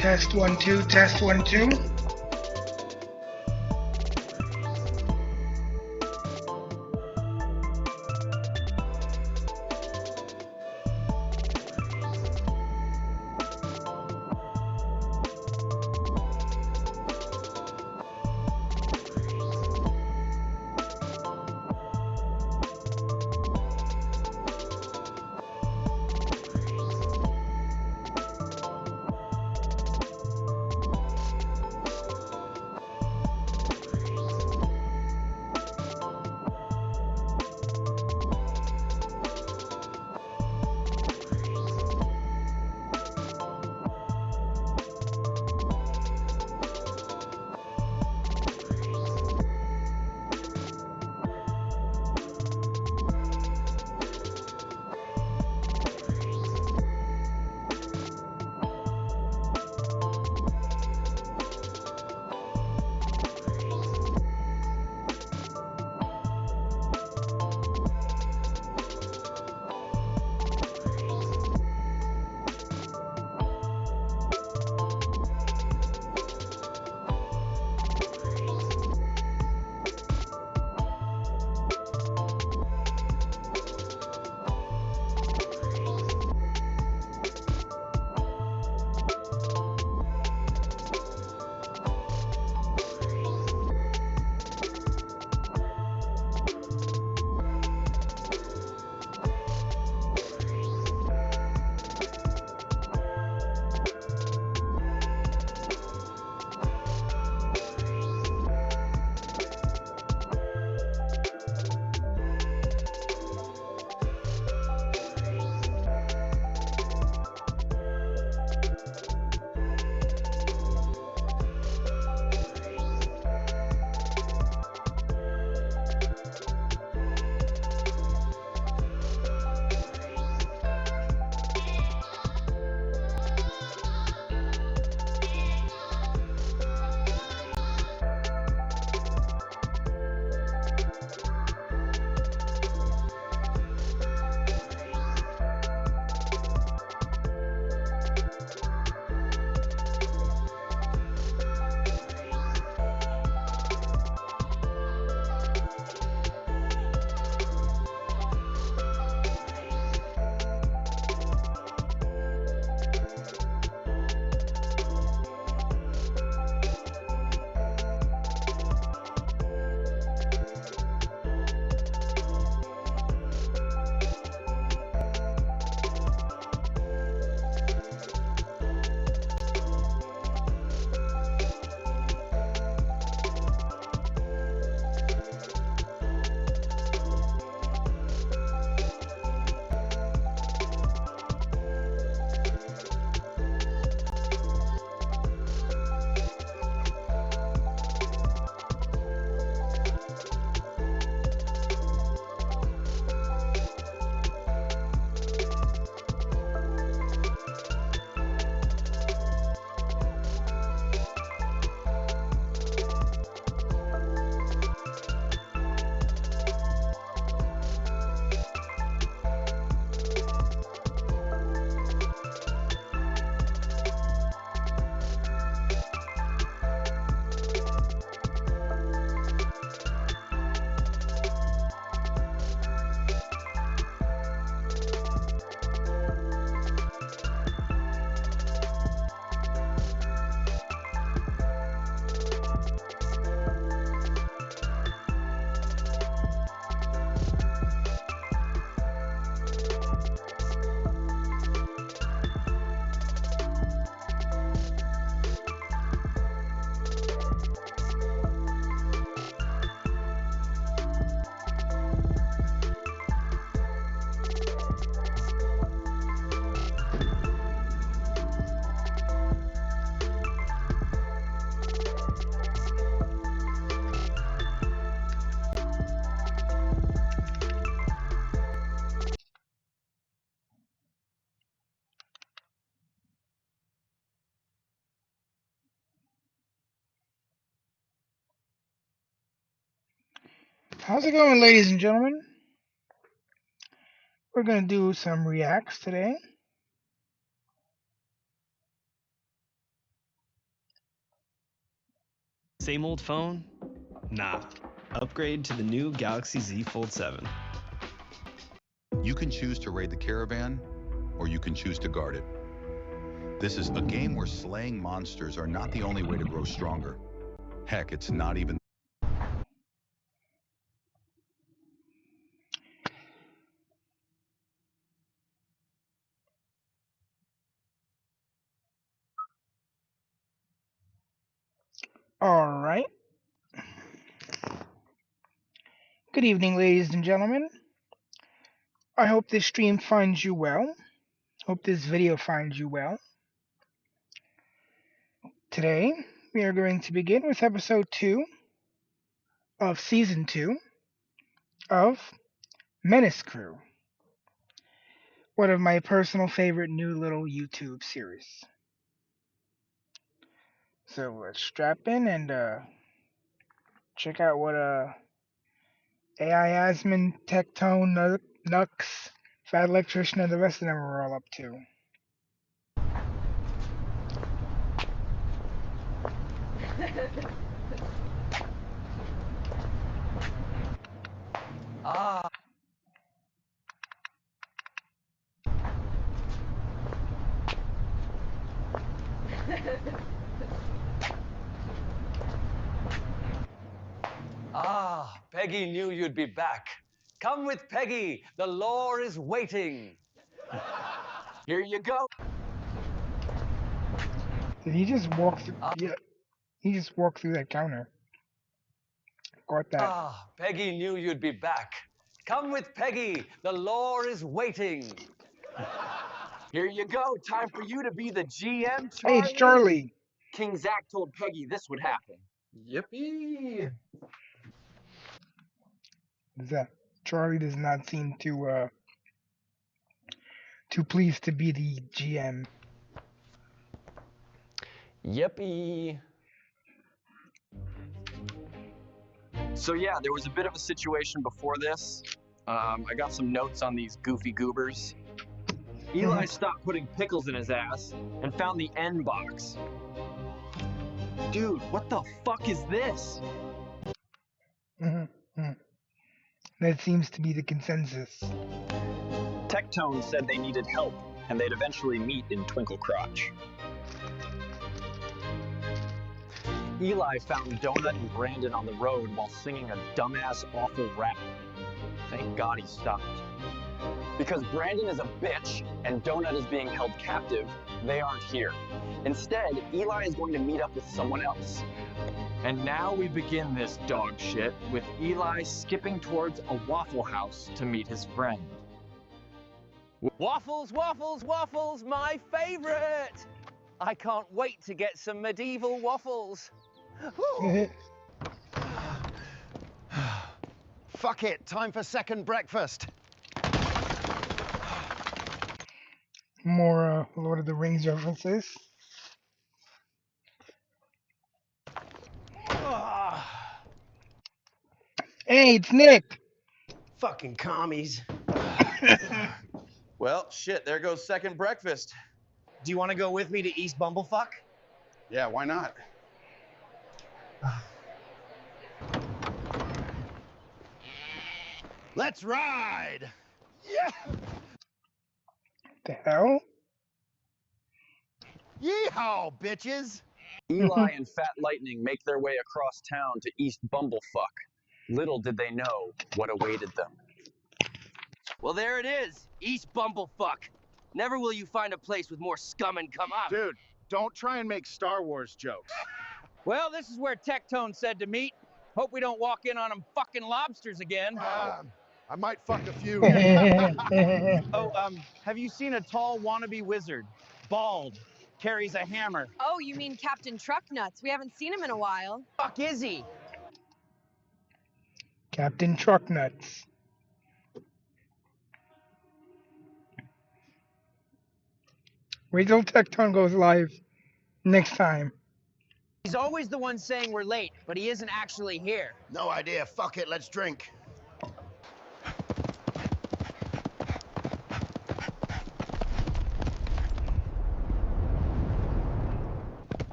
Test 1 2, test 1 2. How's it going, ladies and gentlemen? We're going to do some reacts today. Same old phone? Nah. Upgrade to the new Galaxy Z Fold 7. You can choose to raid the caravan, or you can choose to guard it. This is a game where slaying monsters are not the only way to grow stronger. Heck, it's not even. All right. Good evening, ladies and gentlemen. I hope this stream finds you well. Hope this video finds you well. Today, we are going to begin with episode 2 of season 2 of Menace Crew, one of my personal favorite new little YouTube series. So let's strap in and check out what AI Asmin, Tectone, Nux, Fat Electrician, and the rest of them are all up to. Peggy knew you'd be back. Come with Peggy. The lore is waiting. Here you go. Did he just walk through? Yeah, he just walked through that counter. Got that. Peggy knew you'd be back. Come with Peggy. The lore is waiting. Here you go. Time for you to be the GM, Charlie. Hey, it's Charlie. King Zach told Peggy this would happen. Yippee! Charlie does not seem too pleased to be the GM. Yippee! So yeah, there was a bit of a situation before this. I got some notes on these goofy goobers. Eli stopped putting pickles in his ass and found the N box. Dude, what the fuck is this? That seems to be the consensus. Tectone said they needed help, and they'd eventually meet in Twinkle Crotch. Eli found Donut and Brandon on the road while singing a dumbass, awful rap. Thank God he stopped. Because Brandon is a bitch and Donut is being held captive, they aren't here. Instead, Eli is going to meet up with someone else. And now we begin this dog shit with Eli skipping towards a Waffle House to meet his friend. Waffles, waffles, waffles, my favorite! I can't wait to get some medieval waffles. Fuck it, time for second breakfast. More Lord of the Rings references. Hey, it's Nick! Fucking commies. Well, shit, there goes second breakfast. Do you want to go with me to East Bumblefuck? Yeah, why not? Let's ride! Yeah! The hell? Yeehaw, bitches! Eli and Fat Lightning make their way across town to East Bumblefuck. Little did they know what awaited them. Well, there it is, East Bumblefuck. Never will you find a place with more scum and come up. Dude, don't try and make Star Wars jokes. Well, this is where Tectone said to meet. Hope we don't walk in on them fucking lobsters again. I might fuck a few. Have you seen a tall wannabe wizard? Bald, carries a hammer. Oh, you mean Captain Trucknuts? We haven't seen him in a while. Fuck is he? Captain Trucknuts. Wait till Tectone goes live next time. He's always the one saying we're late, but he isn't actually here. No idea, fuck it, let's drink.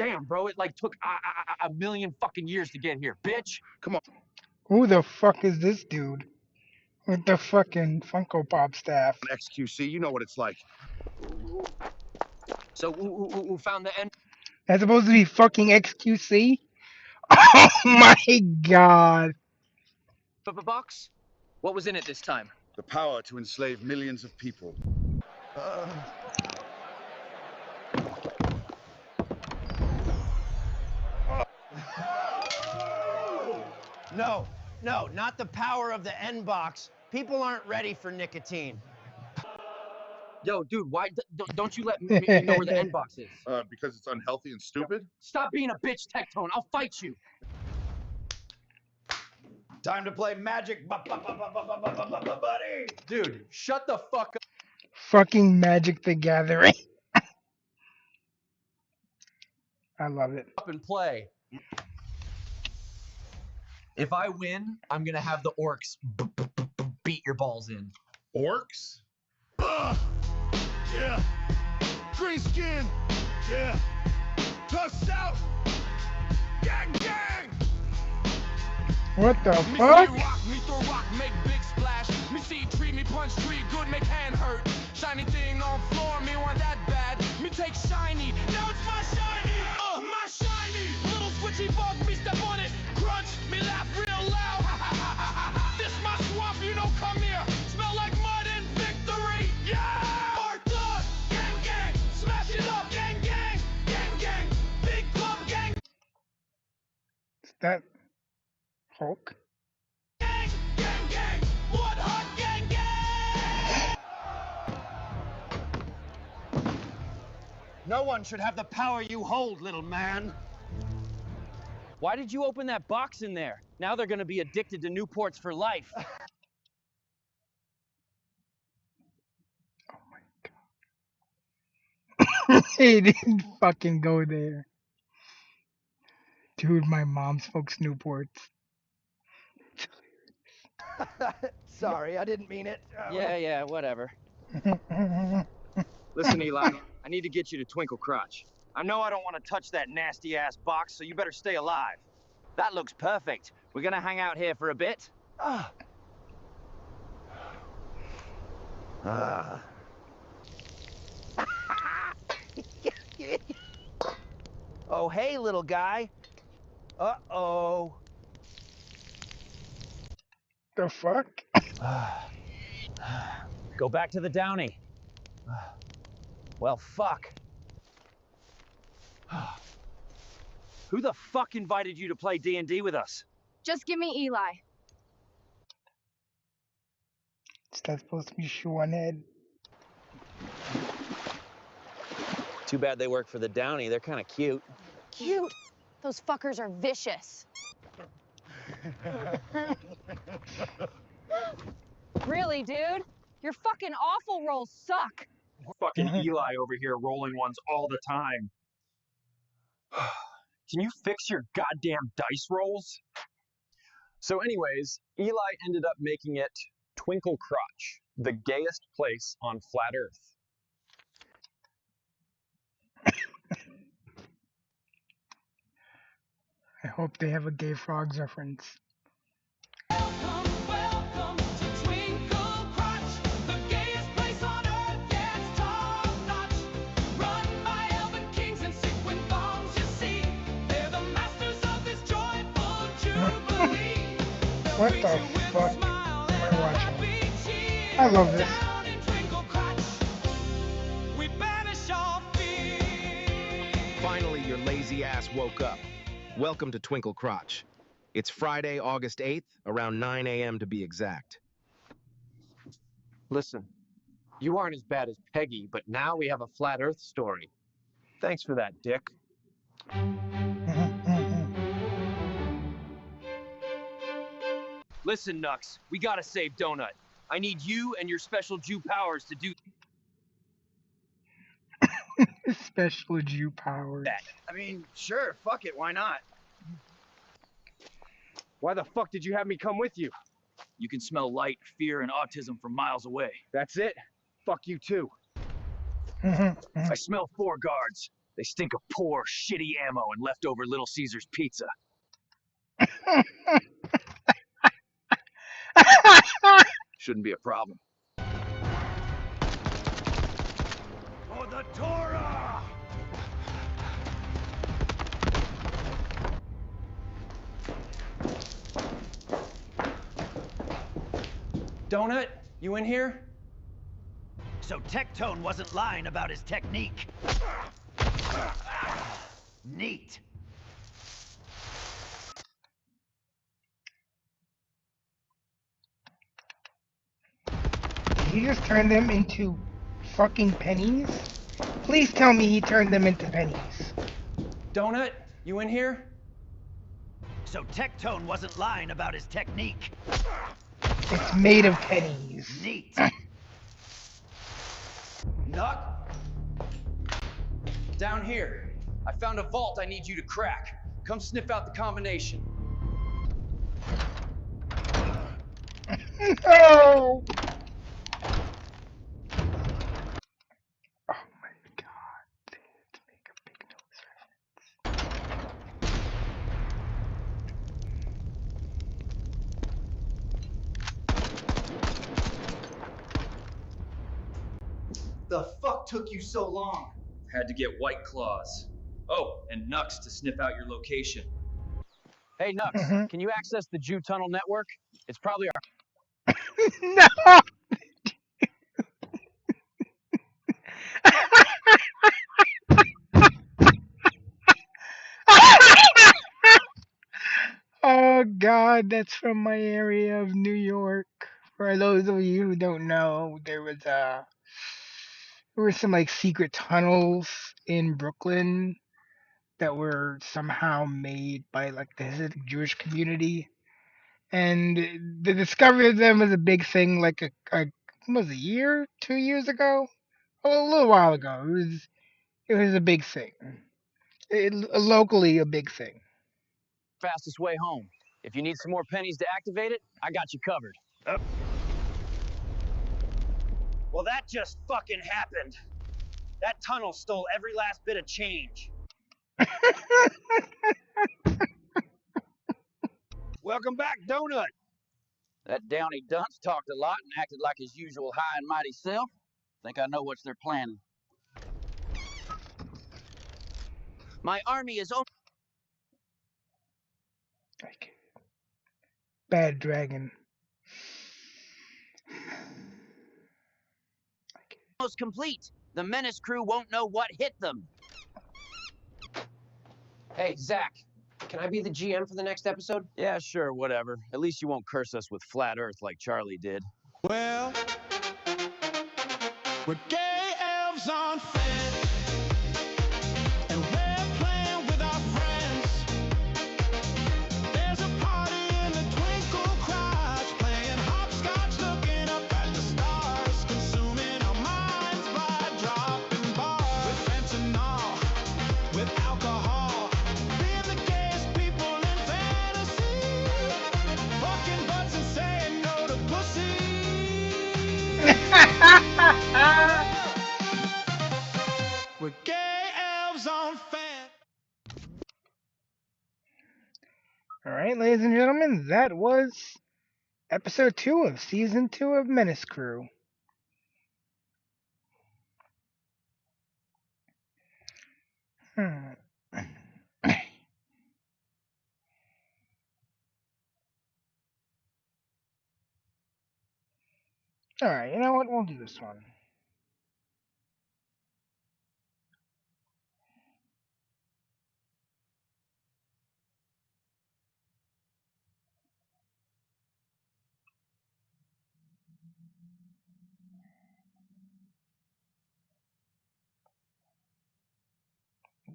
Damn, bro, it like took a million fucking years to get here, bitch. Who the fuck is this dude with the fucking Funko Pop staff? XQC, you know what it's like. So who found the end That's supposed to be fucking XQC? Oh my god. of a box? What was in it this time? The power to enslave millions of people. No, no, not the power of the N box. People aren't ready for nicotine. Yo, dude, why don't you let me know where the end box is? Because it's unhealthy and stupid? Stop being a bitch, Tectone. I'll fight you. Time to play Magic, buddy. Dude, shut the fuck up Fucking Magic the Gathering. I love it. and play. If I win, I'm gonna have the orcs beat your balls in. Orcs? Yeah. Green skin. Yeah. Tough stout. Gang, gang. What the fuck? Me throw rock, make big splash. Me see tree, me punch tree, good make hand hurt. Shiny thing on floor, me want that bad. Me take shiny, now it's my shiny. My shiny. Little switchy bug, me step on it. Crunch, me laugh real loud. This my swamp, you know, come here. Smell like mud and victory. Yeah! Arthur, gang gang, smash it up, gang gang, gang gang, big club gang. Is that Hulk? Gang, gang, gang, blood hot gang, gang. No one should have the power you hold, little man. Why did you open that box in there? Now they're gonna be addicted to Newports for life. Oh my god. He didn't fucking go there. Dude, my mom smokes Newports. Sorry, I didn't mean it. Yeah, whatever. Listen, Eli, I need to get you to Twinkle Crotch. I know I don't want to touch that nasty-ass box, so you better stay alive. That looks perfect. We're gonna hang out here for a bit. Oh, hey, little guy. Uh-oh. The fuck? Go back to the Downey. Well, fuck. Who the fuck invited you to play D&D with us? Just give me Eli. Is that supposed to be shoe on head? Too bad they work for the Downey. They're kind of cute. Cute. Those fuckers are vicious. Really, dude? Your fucking awful rolls suck. Fucking Eli over here rolling ones all the time. Can you fix your goddamn dice rolls? So anyways, Eli ended up making it Twinkle Crotch, the gayest place on flat Earth. I hope they have a Gay Frogs reference. Welcome to Twinkle Crotch, the gayest place on earth. Yeah, it's top notch. Run by elven kings and sequin bombs. You see, they're the masters of this joyful jubilee. What the fuck am I watching? I love this. We banish all fear. Finally, your lazy ass woke up. Welcome to Twinkle Crotch. It's Friday, August 8th, around 9 a.m. to be exact. Listen, you aren't as bad as Peggy, but now we have a flat Earth story. Thanks for that, Dick. Listen, Nux, we gotta save Donut. I need you and your special Jew powers to do Special Jew powers. that. I mean, sure, fuck it, why not? Why the fuck did you have me come with you? You can smell light, fear, and autism from miles away. That's it? Fuck you too. I smell 4 guards. They stink of poor, shitty ammo and leftover Little Caesars pizza. Shouldn't be a problem. For the Torah! Donut, you in here? So Tectone wasn't lying about his technique. Neat. Did he just turn them into fucking pennies? Please tell me he turned them into pennies. Donut, you in here? So Tectone wasn't lying about his technique. It's made of pennies. Neat. Nuck? Down here. I found a vault I need you to crack. Come sniff out the combination. No! Oh my god. Let's make a big nose The fuck took you so long? Had to get White Claws. Oh, and Nux to sniff out your location. Hey, Nux, can you access the Jew Tunnel network? It's probably our... No! Oh god, that's from my area of New York. For those of you who don't know, there were some like secret tunnels in Brooklyn that were somehow made by like the Hasidic Jewish community, and the discovery of them was a big thing. Like was it a year, 2 years ago, a little while ago. It was a big thing. Locally a big thing. fastest way home. If you need some more pennies to activate it, I got you covered. Well, that just fucking happened. That tunnel stole every last bit of change. Welcome back, Donut. That Downey dunce talked a lot and acted like his usual high and mighty self. Think I know what they're planning. My army is Bad dragon. almost complete. The Menace crew won't know what hit them. Hey, Zach, can I be the GM for the next episode? Yeah, sure, whatever. At least you won't curse us with flat Earth like Charlie did. Well, we're gay elves on fence, and we're playing with our friends. There's a party in the twinkle crotch, playing hopscotch, looking up at the stars, consuming our minds by dropping bars with fentanyl, with alcohol, being the gayest people in fantasy, fucking butts and saying no to pussy. We're gay elves on fan. Alright, ladies and gentlemen, that was episode 2 of season 2 of Menace Crew. Alright, you know what? We'll do this one.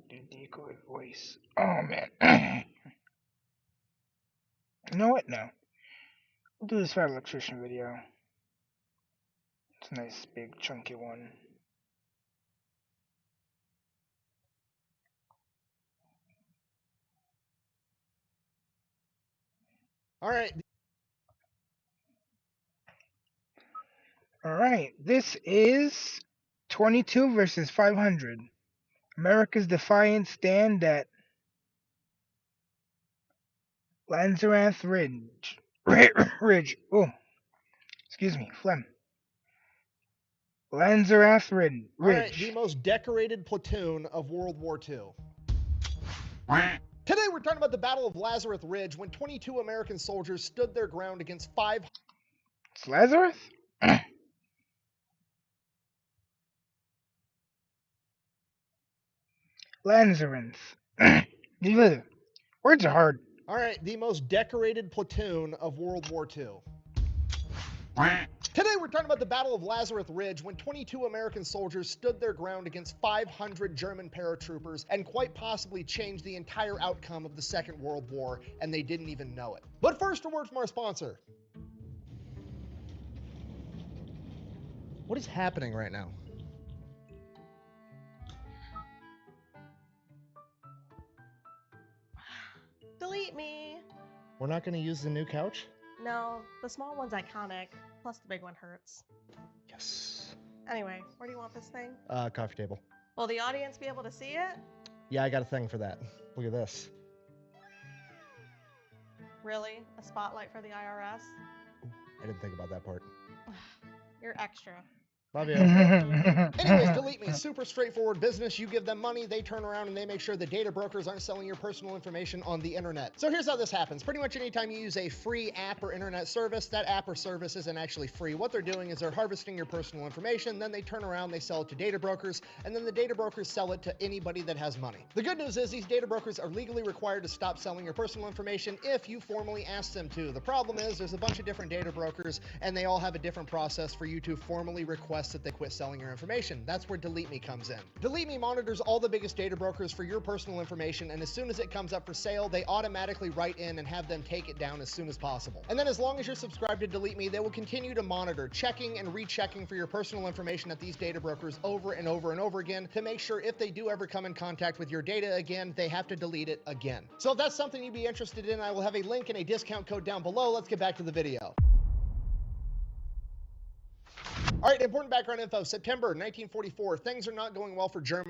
The decoy voice. Oh man. You know what? No. We'll do this fire electrician video. It's a nice big chunky one. Alright. Alright, this is 22 versus 500. America's defiant stand at Lanzerath Ridge. Ridge. Oh, excuse me, phlegm. Lanzerath Ridge. All right, the most decorated platoon of World War II. Today we're talking about the Battle of Lazarus Ridge, when 22 American soldiers stood their ground against 500. It's Lazarus? Lanzerans. Words are hard. All right, the most decorated platoon of World War II. Today we're talking about the Battle of Lazarus Ridge, when 22 American soldiers stood their ground against 500 German paratroopers and quite possibly changed the entire outcome of the Second World War, and they didn't even know it. But first, a word from our sponsor. What is happening right now? Delete me. We're not going to use the new couch? No, the small one's iconic, plus the big one hurts. Yes. Anyway, where do you want this thing? Coffee table. Will the audience be able to see it? Yeah, I got a thing for that. Look at this. Really? A spotlight for the IRS? I didn't think about that part. You're extra. Love you. Anyways, Delete Me. Super straightforward business. You give them money, they turn around and they make sure the data brokers aren't selling your personal information on the internet. So here's how this happens. Pretty much anytime you use a free app or internet service, that app or service isn't actually free. What they're doing is they're harvesting your personal information, then they turn around, they sell it to data brokers, and then the data brokers sell it to anybody that has money. The good news is these data brokers are legally required to stop selling your personal information if you formally ask them to. The problem is there's a bunch of different data brokers and they all have a different process for you to formally request that they quit selling your information. That's where Delete Me comes in. Delete Me monitors all the biggest data brokers for your personal information, and as soon as it comes up for sale, they automatically write in and have them take it down as soon as possible. And then as long as you're subscribed to Delete Me, they will continue to monitor, checking and rechecking for your personal information at these data brokers over and over and over again to make sure if they do ever come in contact with your data again, they have to delete it again. So if that's something you'd be interested in, I will have a link and a discount code down below. Let's get back to the video. All right, important background info. September 1944, things are not going well for Germany.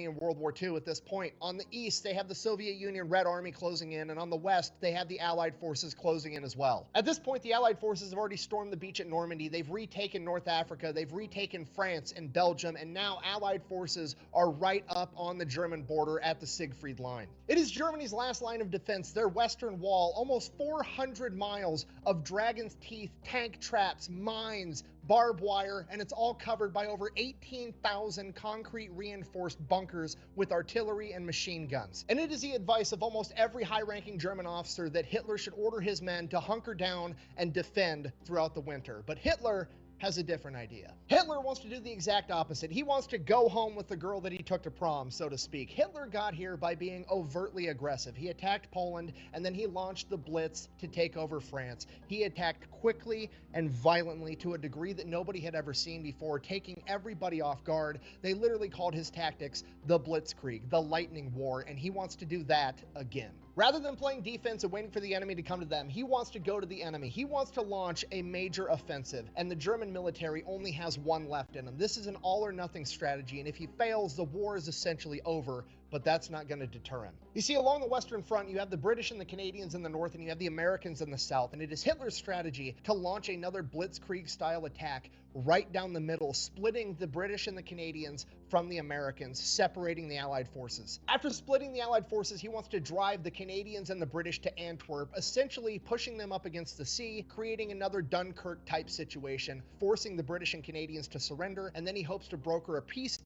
In World War II at this point. On the east, they have the Soviet Union Red Army closing in, and on the west, they have the Allied forces closing in as well. At this point, the Allied forces have already stormed the beach at Normandy, they've retaken North Africa, they've retaken France and Belgium, and now Allied forces are right up on the German border at the Siegfried Line. It is Germany's last line of defense, their western wall, almost 400 miles of Dragon's Teeth, tank traps, mines, barbed wire, and it's all covered by over 18,000 concrete reinforced bunkers with artillery and machine guns. And it is the advice of almost every high-ranking German officer that Hitler should order his men to hunker down and defend throughout the winter. But Hitler has a different idea. Hitler wants to do the exact opposite. He wants to go home with the girl that he took to prom, so to speak. Hitler got here by being overtly aggressive. He attacked Poland, and then he launched the Blitz to take over France. He attacked quickly and violently to a degree that nobody had ever seen before, taking everybody off guard. They literally called his tactics the Blitzkrieg, the Lightning War, and he wants to do that again. Rather than playing defense and waiting for the enemy to come to them, he wants to go to the enemy. He wants to launch a major offensive, and the German military only has one left in him. This is an all-or-nothing strategy, and if he fails, the war is essentially over, but that's not going to deter him. You see, along the Western Front, you have the British and the Canadians in the north, and you have the Americans in the south, and it is Hitler's strategy to launch another Blitzkrieg-style attack right down the middle, splitting the British and the Canadians from the Americans, separating the Allied forces. After splitting the Allied forces, he wants to drive the Canadians and the British to Antwerp, essentially pushing them up against the sea, creating another Dunkirk-type situation, forcing the British and Canadians to surrender, and then he hopes to broker a peace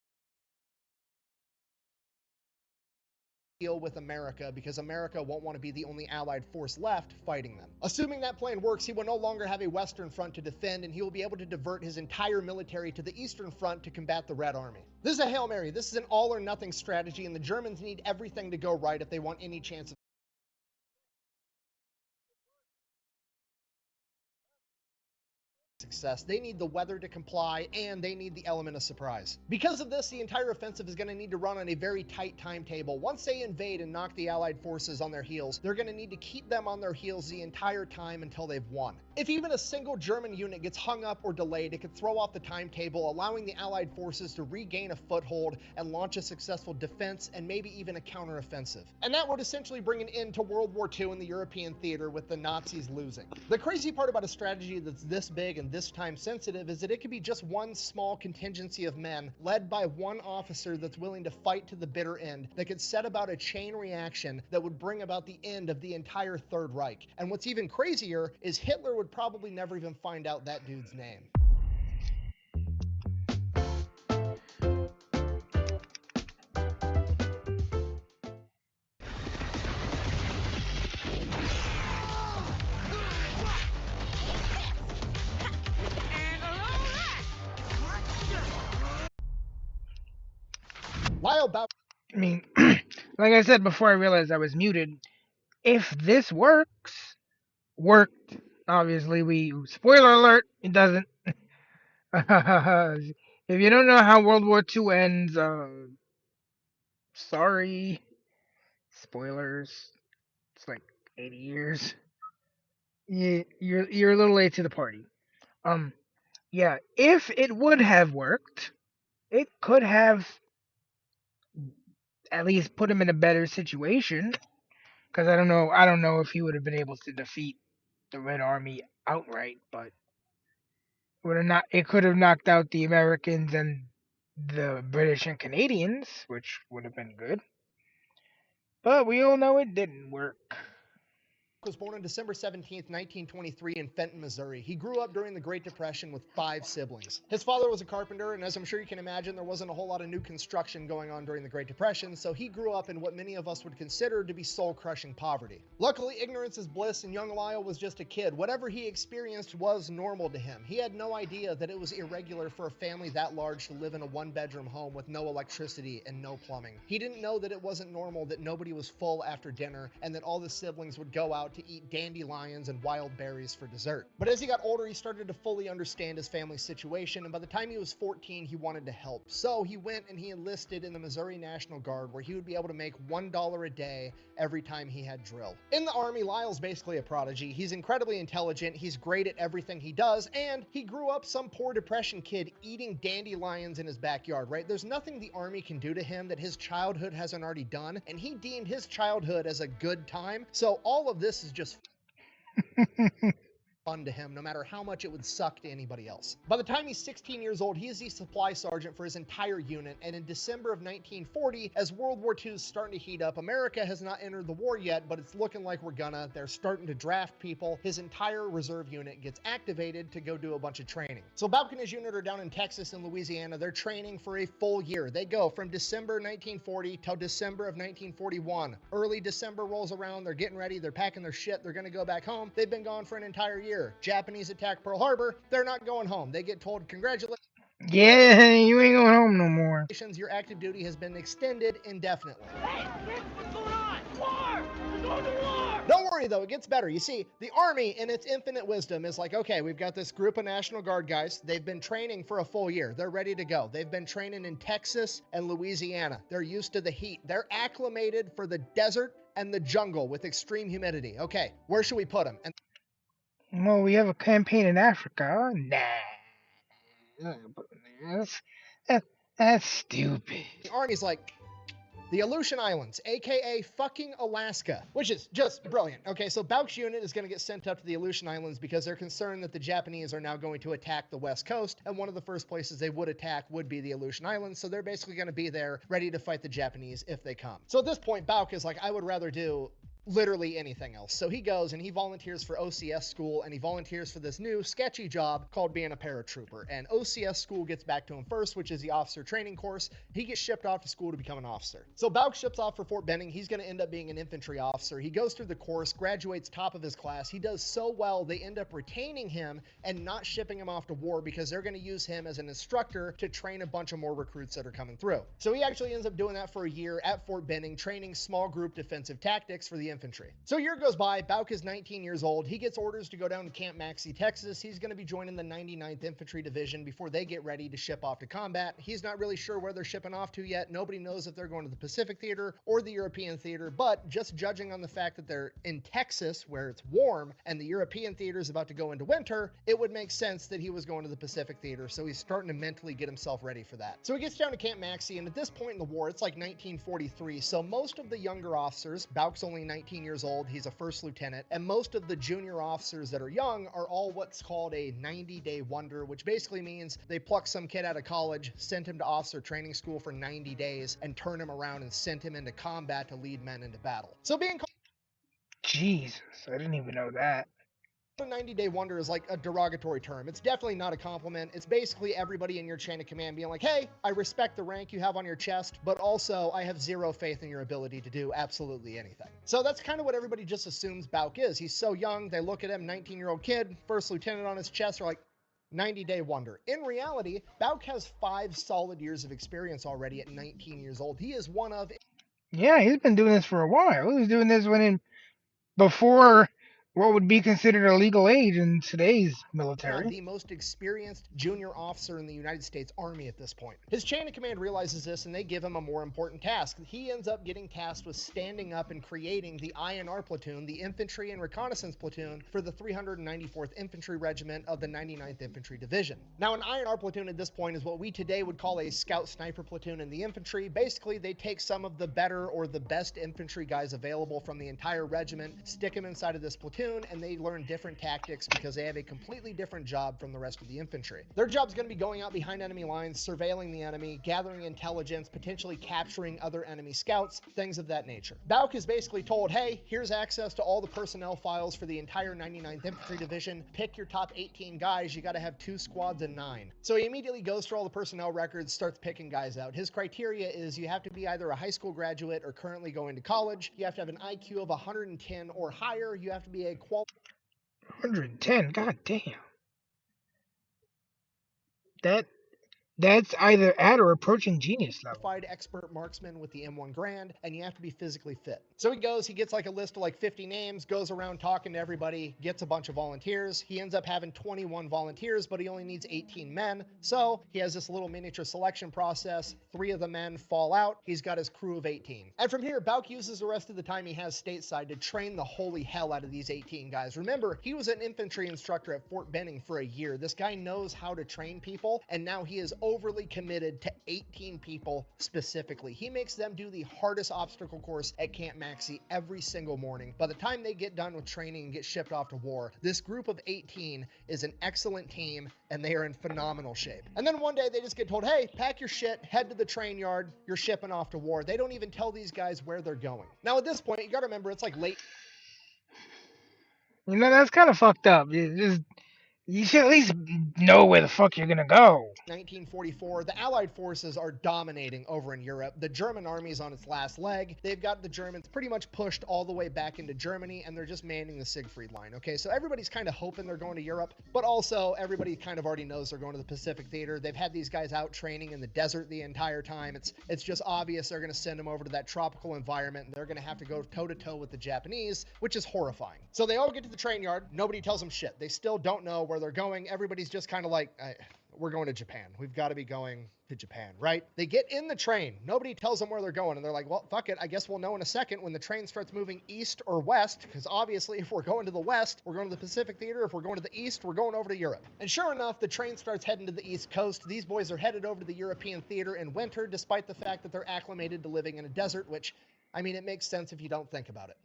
deal with America because America won't want to be the only Allied force left fighting them. Assuming that plan works, he will no longer have a Western front to defend, and he will be able to divert his entire military to the Eastern front to combat the Red Army. This is a Hail Mary. This is an all-or-nothing strategy, and the Germans need everything to go right if they want any chance of success. They need the weather to comply, and they need the element of surprise. Because of this, the entire offensive is going to need to run on a very tight timetable. Once they invade and knock the Allied forces on their heels, they're going to need to keep them on their heels the entire time until they've won. If even a single German unit gets hung up or delayed, it could throw off the timetable, allowing the Allied forces to regain a foothold and launch a successful defense and maybe even a counteroffensive. And that would essentially bring an end to World War II in the European theater, with the Nazis losing. The crazy part about a strategy that's this big and this time sensitive is that it could be just one small contingency of men led by one officer that's willing to fight to the bitter end that could set about a chain reaction that would bring about the end of the entire Third Reich. And what's even crazier is Hitler would probably never even find out that dude's name. I mean, like I said before I realized I was muted, if this worked, obviously spoiler alert, it doesn't. If you don't know how World War II ends, sorry. Spoilers. It's like 80 years. You're a little late to the party. Yeah, if it would have worked, it could have at least put him in a better situation. Because I don't know if he would have been able to defeat the Red Army outright, but it could have knocked out the Americans and the British and Canadians, which would have been good. But we all know it didn't work. Was born on December 17th, 1923 in Fenton, Missouri. He grew up during the Great Depression with 5 siblings. His father was a carpenter, and as I'm sure you can imagine, there wasn't a whole lot of new construction going on during the Great Depression, so he grew up in what many of us would consider to be soul-crushing poverty. Luckily, ignorance is bliss, and young Lyle was just a kid. Whatever he experienced was normal to him. He had no idea that it was irregular for a family that large to live in a one-bedroom home with no electricity and no plumbing. He didn't know that it wasn't normal that nobody was full after dinner, and that all the siblings would go out to eat dandelions and wild berries for dessert. But as he got older, he started to fully understand his family's situation, and by the time he was 14, he wanted to help. So he went and he enlisted in the Missouri National Guard, where he would be able to make $1 a day every time he had drill. In the Army, Lyle's basically a prodigy. He's incredibly intelligent, he's great at everything he does, and he grew up some poor depression kid eating dandelions in his backyard, right? There's nothing the Army can do to him that his childhood hasn't already done, and he deemed his childhood as a good time. So all of this is just fun to him, no matter how much it would suck to anybody else. By the time he's 16 years old, he is the supply sergeant for his entire unit, and in December of 1940, as World War II is starting to heat up, America has not entered the war yet, but it's looking like we're gonna. They're starting to draft people. His entire reserve unit gets activated to go do a bunch of training. So Babcock and his unit are down in Texas and Louisiana. They're training for a full year. They go from December 1940 till December of 1941. Early December rolls around, they're getting ready, they're packing their shit, they're gonna go back home. They've been gone for an entire year. Japanese attack Pearl Harbor, they're not going home. They get told, congratulations. Yeah, you ain't going home no more. Your active duty has been extended indefinitely. Hey, kids, what's going on? War! We're going to war! Don't worry though, it gets better. You see, the Army in its infinite wisdom is like, okay, we've got this group of National Guard guys. They've been training for a full year. They're ready to go. They've been training in Texas and Louisiana. They're used to the heat. They're acclimated for the desert and the jungle with extreme humidity. Okay, where should we put them? And well, we have a campaign in Africa. Nah. That's stupid. The Army's like, the Aleutian Islands, aka fucking Alaska, which is just brilliant. Okay, so Bouch's unit is going to get sent up to the Aleutian Islands because they're concerned that the Japanese are now going to attack the West Coast, and one of the first places they would attack would be the Aleutian Islands, so they're basically going to be there ready to fight the Japanese if they come. So at this point, Bouch is like, I would rather do literally anything else. So he goes and he volunteers for OCS school, and he volunteers for this new sketchy job called being a paratrooper. And OCS school gets back to him first, which is the officer training course. He gets shipped off to school to become an officer. So Bouch ships off for Fort Benning. He's going to end up being an infantry officer. He goes through the course, graduates top of his class. He does so well, they end up retaining him and not shipping him off to war because they're going to use him as an instructor to train a bunch of more recruits that are coming through. So he actually ends up doing that for a year at Fort Benning, training small group defensive tactics for the Infantry. So a year goes by, Bauk is 19 years old. He gets orders to go down to Camp Maxey, Texas. He's going to be joining the 99th Infantry Division before they get ready to ship off to combat. He's not really sure where they're shipping off to yet. Nobody knows if they're going to the Pacific Theater or the European Theater, but just judging on the fact that they're in Texas where it's warm and the European Theater is about to go into winter, it would make sense that he was going to the Pacific Theater, so he's starting to mentally get himself ready for that. So he gets down to Camp Maxey, and at this point in the war, it's like 1943, so most of the younger officers, Bauk's only 19 years old, he's a first lieutenant, and most of the junior officers that are young are all what's called a 90-day wonder, which basically means they pluck some kid out of college, sent him to officer training school for 90 days, and turn him around and sent him into combat to lead men into battle. So being called Jesus, I didn't even know that. a 90-day wonder is like a derogatory term. It's definitely not a compliment. It's basically everybody in your chain of command being like, hey, I respect the rank you have on your chest, but also I have zero faith in your ability to do absolutely anything. So that's kind of what everybody just assumes Bauk is. He's so young, they look at him, 19-year-old kid, first lieutenant on his chest, they're like, 90-day wonder. In reality, Bauk has 5 solid years of experience already at 19 years old. He is one of... Yeah, he's been doing this for a while. He was doing this before what would be considered a legal age in today's military. The most experienced junior officer in the United States Army at this point. His chain of command realizes this and they give him a more important task. He ends up getting tasked with standing up and creating the INR platoon, the Infantry and Reconnaissance Platoon, for the 394th Infantry Regiment of the 99th Infantry Division. Now, an INR platoon at this point is what we today would call a scout sniper platoon in the infantry. Basically, they take some of the better or the best infantry guys available from the entire regiment, stick them inside of this platoon, and they learn different tactics because they have a completely different job from the rest of the infantry. Their job is going to be going out behind enemy lines, surveilling the enemy, gathering intelligence, potentially capturing other enemy scouts, things of that nature. Bauk is basically told, hey, here's access to all the personnel files for the entire 99th Infantry Division. Pick your top 18 guys. You got to have 2 squads and 9. So he immediately goes through all the personnel records, starts picking guys out. His criteria is you have to be either a high school graduate or currently going to college. You have to have an IQ of 110 or higher. You have to be a 110, god damn. That's either at or approaching genius level. Qualified expert marksman with the M1 Grand, and you have to be physically fit. So he gets like a list of like 50 names, goes around talking to everybody, gets a bunch of volunteers. He ends up having 21 volunteers, but he only needs 18 men. So he has this little miniature selection process. 3 of the men fall out. He's got his crew of 18. And from here, Bauk uses the rest of the time he has stateside to train the holy hell out of these 18 guys. Remember, he was an infantry instructor at Fort Benning for a year. This guy knows how to train people, and now he is overly committed to 18 people specifically. He makes them do the hardest obstacle course at Camp Maxey every single morning. By the time they get done with training and get shipped off to war, this group of 18 is an excellent team and they are in phenomenal shape. And then one day they just get told, hey, pack your shit, head to the train yard, you're shipping off to war. They don't even tell these guys where they're going. Now at this point, you gotta remember, it's like late. You know, that's kind of fucked up. You should at least know where the fuck you're gonna go. 1944, the Allied forces are dominating over in Europe. The German army is on its last leg. They've got the Germans pretty much pushed all the way back into Germany, and they're just manning the Siegfried Line. Okay, so everybody's kind of hoping they're going to Europe, but also everybody kind of already knows they're going to the Pacific Theater. They've had these guys out training in the desert the entire time. It's just obvious they're going to send them over to that tropical environment, and they're going to have to go toe-to-toe with the Japanese, which is horrifying. So they all get to the train yard. Nobody tells them shit. They still don't know where they're going. Everybody's just kind of like, we're going to Japan. We've got to be going to Japan, right? They get in the train. Nobody tells them where they're going. And they're like, well, fuck it. I guess we'll know in a second when the train starts moving east or west. Because obviously, if we're going to the west, we're going to the Pacific Theater. If we're going to the east, we're going over to Europe. And sure enough, the train starts heading to the east coast. These boys are headed over to the European Theater in winter, despite the fact that they're acclimated to living in a desert, which, I mean, it makes sense if you don't think about it.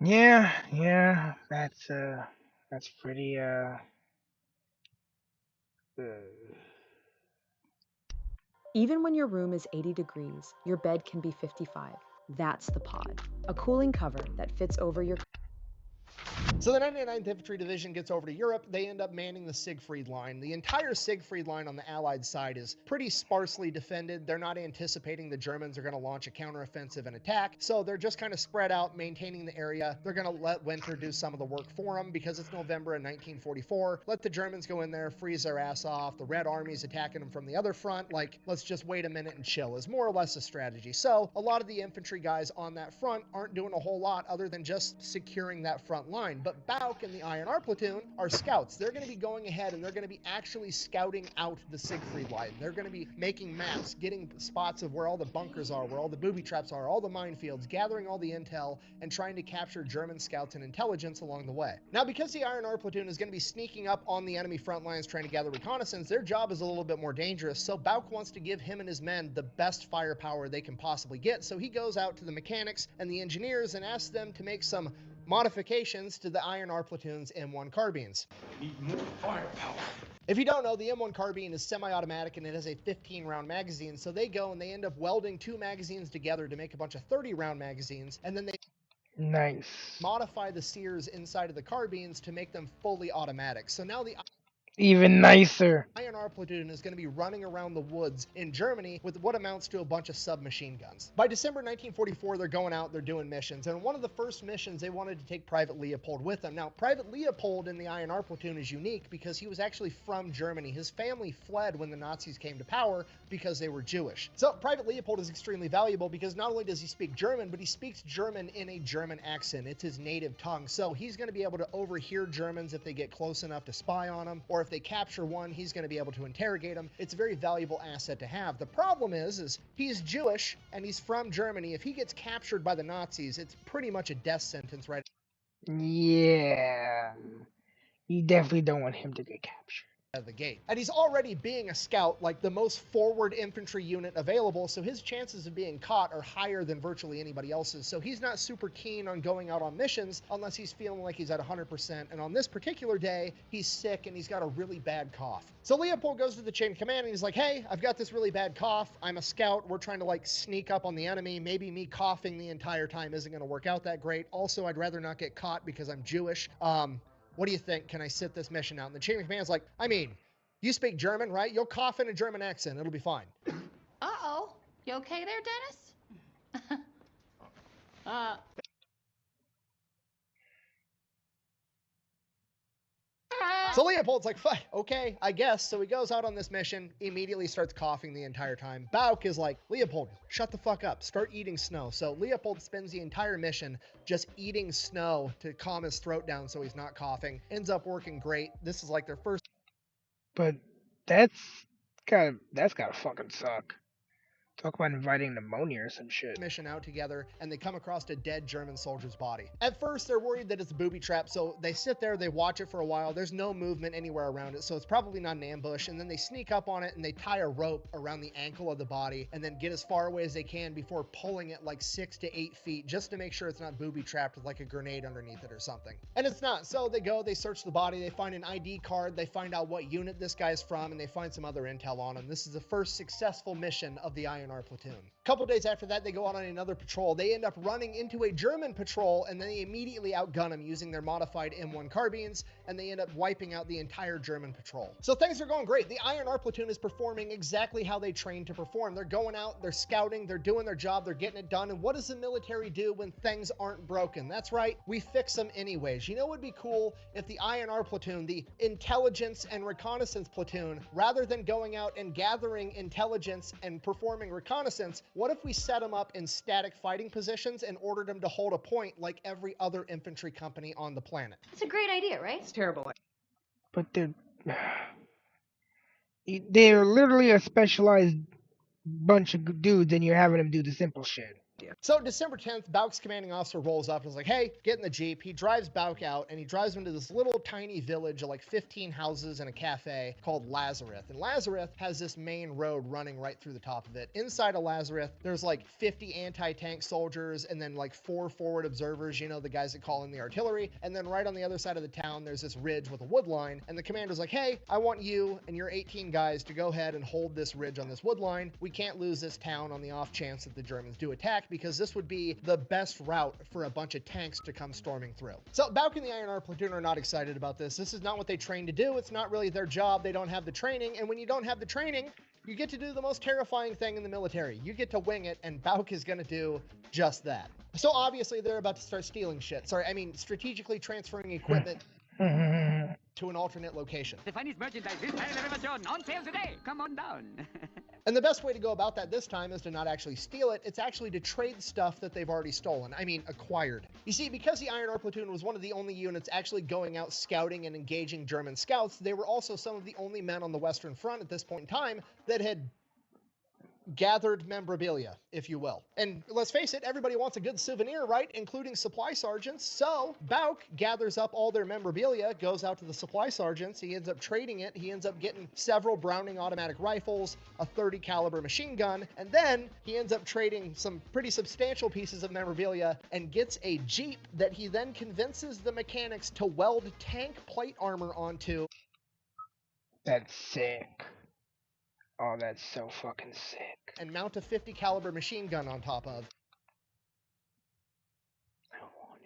Yeah, that's pretty, Even when your room is 80 degrees, your bed can be 55. That's the pod, a cooling cover that fits over your So the 99th Infantry Division gets over to Europe. They end up manning the Siegfried Line. The entire Siegfried Line on the Allied side is pretty sparsely defended. They're not anticipating the Germans are going to launch a counteroffensive and attack, so they're just kind of spread out, maintaining the area. They're going to let winter do some of the work for them because it's November in 1944. Let the Germans go in there, freeze their ass off. The Red Army's attacking them from the other front. Like, let's just wait a minute and chill is more or less a strategy. So a lot of the infantry guys on that front aren't doing a whole lot other than just securing that front line. But Bauk and the INR platoon are scouts. They're going to be going ahead and they're going to be actually scouting out the Siegfried Line. They're going to be making maps, getting spots of where all the bunkers are, where all the booby traps are, all the minefields, gathering all the intel, and trying to capture German scouts and intelligence along the way. Now, because the INR platoon is going to be sneaking up on the enemy front lines trying to gather reconnaissance, their job is a little bit more dangerous, so Bauk wants to give him and his men the best firepower they can possibly get, so he goes out to the mechanics and the engineers and asks them to make some modifications to the INR platoon's M1 carbines. Need more firepower. If you don't know, the M1 carbine is semi-automatic and it has a 15-round magazine, so they go and they end up welding 2 magazines together to make a bunch of 30-round magazines, and then they modify the sears inside of the carbines to make them fully automatic. So now the even nicer INR platoon is going to be running around the woods in Germany with what amounts to a bunch of submachine guns. By December 1944, they're going out, they're doing missions, and one of the first missions, they wanted to take Private Leopold with them. Now, Private Leopold in the INR platoon is unique because he was actually from Germany. His family fled when the Nazis came to power because they were Jewish. So Private Leopold is extremely valuable because not only does he speak German, but he speaks German in a German accent. It's his native tongue. So he's going to be able to overhear Germans if they get close enough to spy on them, or if they capture one, he's going to be able to interrogate him. It's a very valuable asset to have. The problem is he's Jewish and he's from Germany. If he gets captured by the Nazis, it's pretty much a death sentence, right? Yeah. You definitely don't want him to get captured. Out of the gate. And he's already being a scout, like the most forward infantry unit available, so his chances of being caught are higher than virtually anybody else's. So he's not super keen on going out on missions unless he's feeling like he's at 100%. And on this particular day, he's sick and he's got a really bad cough. So Leopold goes to the chain of command and he's like, hey, I've got this really bad cough. I'm a scout. We're trying to like sneak up on the enemy. Maybe me coughing the entire time isn't going to work out that great. Also, I'd rather not get caught because I'm Jewish. What do you think? Can I sit this mission out? And the chain of command's like, I mean, you speak German, right? You'll cough in a German accent. It'll be fine. Uh-oh. You okay there, Dennis? So Leopold's like, okay, I guess. So he goes out on this mission, immediately starts coughing the entire time. Bauk is like, Leopold, shut the fuck up. Start eating snow. So Leopold spends the entire mission just eating snow to calm his throat down so he's not coughing. Ends up working great. This is like their first... But that's gotta fucking suck. Talk about inviting pneumonia or some shit. Mission out together, and they come across a dead German soldier's body. At first, they're worried that it's a booby trap, so they sit there, they watch it for a while. There's no movement anywhere around it, so it's probably not an ambush. And then they sneak up on it, and they tie a rope around the ankle of the body, and then get as far away as they can before pulling it like 6 to 8 feet, just to make sure it's not booby trapped with like a grenade underneath it or something. And it's not. So they go, they search the body, they find an ID card, they find out what unit this guy's from, and they find some other intel on him. This is the first successful mission of the INR platoon. A couple days after that, they go out on another patrol. They end up running into a German patrol, and then they immediately outgun them using their modified M1 carbines, and they end up wiping out the entire German patrol. So things are going great. The INR platoon is performing exactly how they trained to perform. They're going out, they're scouting, they're doing their job, they're getting it done. And what does the military do when things aren't broken? That's right, we fix them anyways. You know what would be cool if the INR platoon, the intelligence and reconnaissance platoon, rather than going out and gathering intelligence and performing reconnaissance, what if we set them up in static fighting positions and ordered them to hold a point like every other infantry company on the planet? It's a great idea, right? It's terrible. But they're literally a specialized bunch of dudes, and you're having them do the simple shit. So December 10th, Bauk's commanding officer rolls up and is like, hey, get in the Jeep. He drives Bauk out, and he drives him to this little tiny village of like 15 houses and a cafe called Lazareth. And Lazareth has this main road running right through the top of it. Inside of Lazareth, there's like 50 anti-tank soldiers and then like 4 forward observers, you know, the guys that call in the artillery. And then right on the other side of the town, there's this ridge with a wood line. And the commander's like, hey, I want you and your 18 guys to go ahead and hold this ridge on this wood line. We can't lose this town on the off chance that the Germans do attack, because this would be the best route for a bunch of tanks to come storming through. So Bauk and the Iron Arc Platoon are not excited about this. This is not what they trained to do. It's not really their job. They don't have the training. And when you don't have the training, you get to do the most terrifying thing in the military. You get to wing it, and Bauk is going to do just that. So obviously they're about to start stealing shit. Strategically transferring equipment to an alternate location. The finest merchandise this side of the River Jordan on sale today. Come on down. And the best way to go about that this time is to not actually steal it. It's actually to trade stuff that they've already stolen. Acquired. You see, because the Iron Arc Platoon was one of the only units actually going out scouting and engaging German scouts, they were also some of the only men on the Western Front at this point in time that had gathered memorabilia, if you will. And let's face it, everybody wants a good souvenir, right? Including supply sergeants. So Bauk gathers up all their memorabilia, goes out to the supply sergeants. He ends up trading it. He ends up getting several Browning automatic rifles, a 30 caliber machine gun, and then he ends up trading some pretty substantial pieces of memorabilia and gets a Jeep that he then convinces the mechanics to weld tank plate armor onto. That's sick. Oh, that's so fucking sick. And mount a 50 caliber machine gun on top of. I want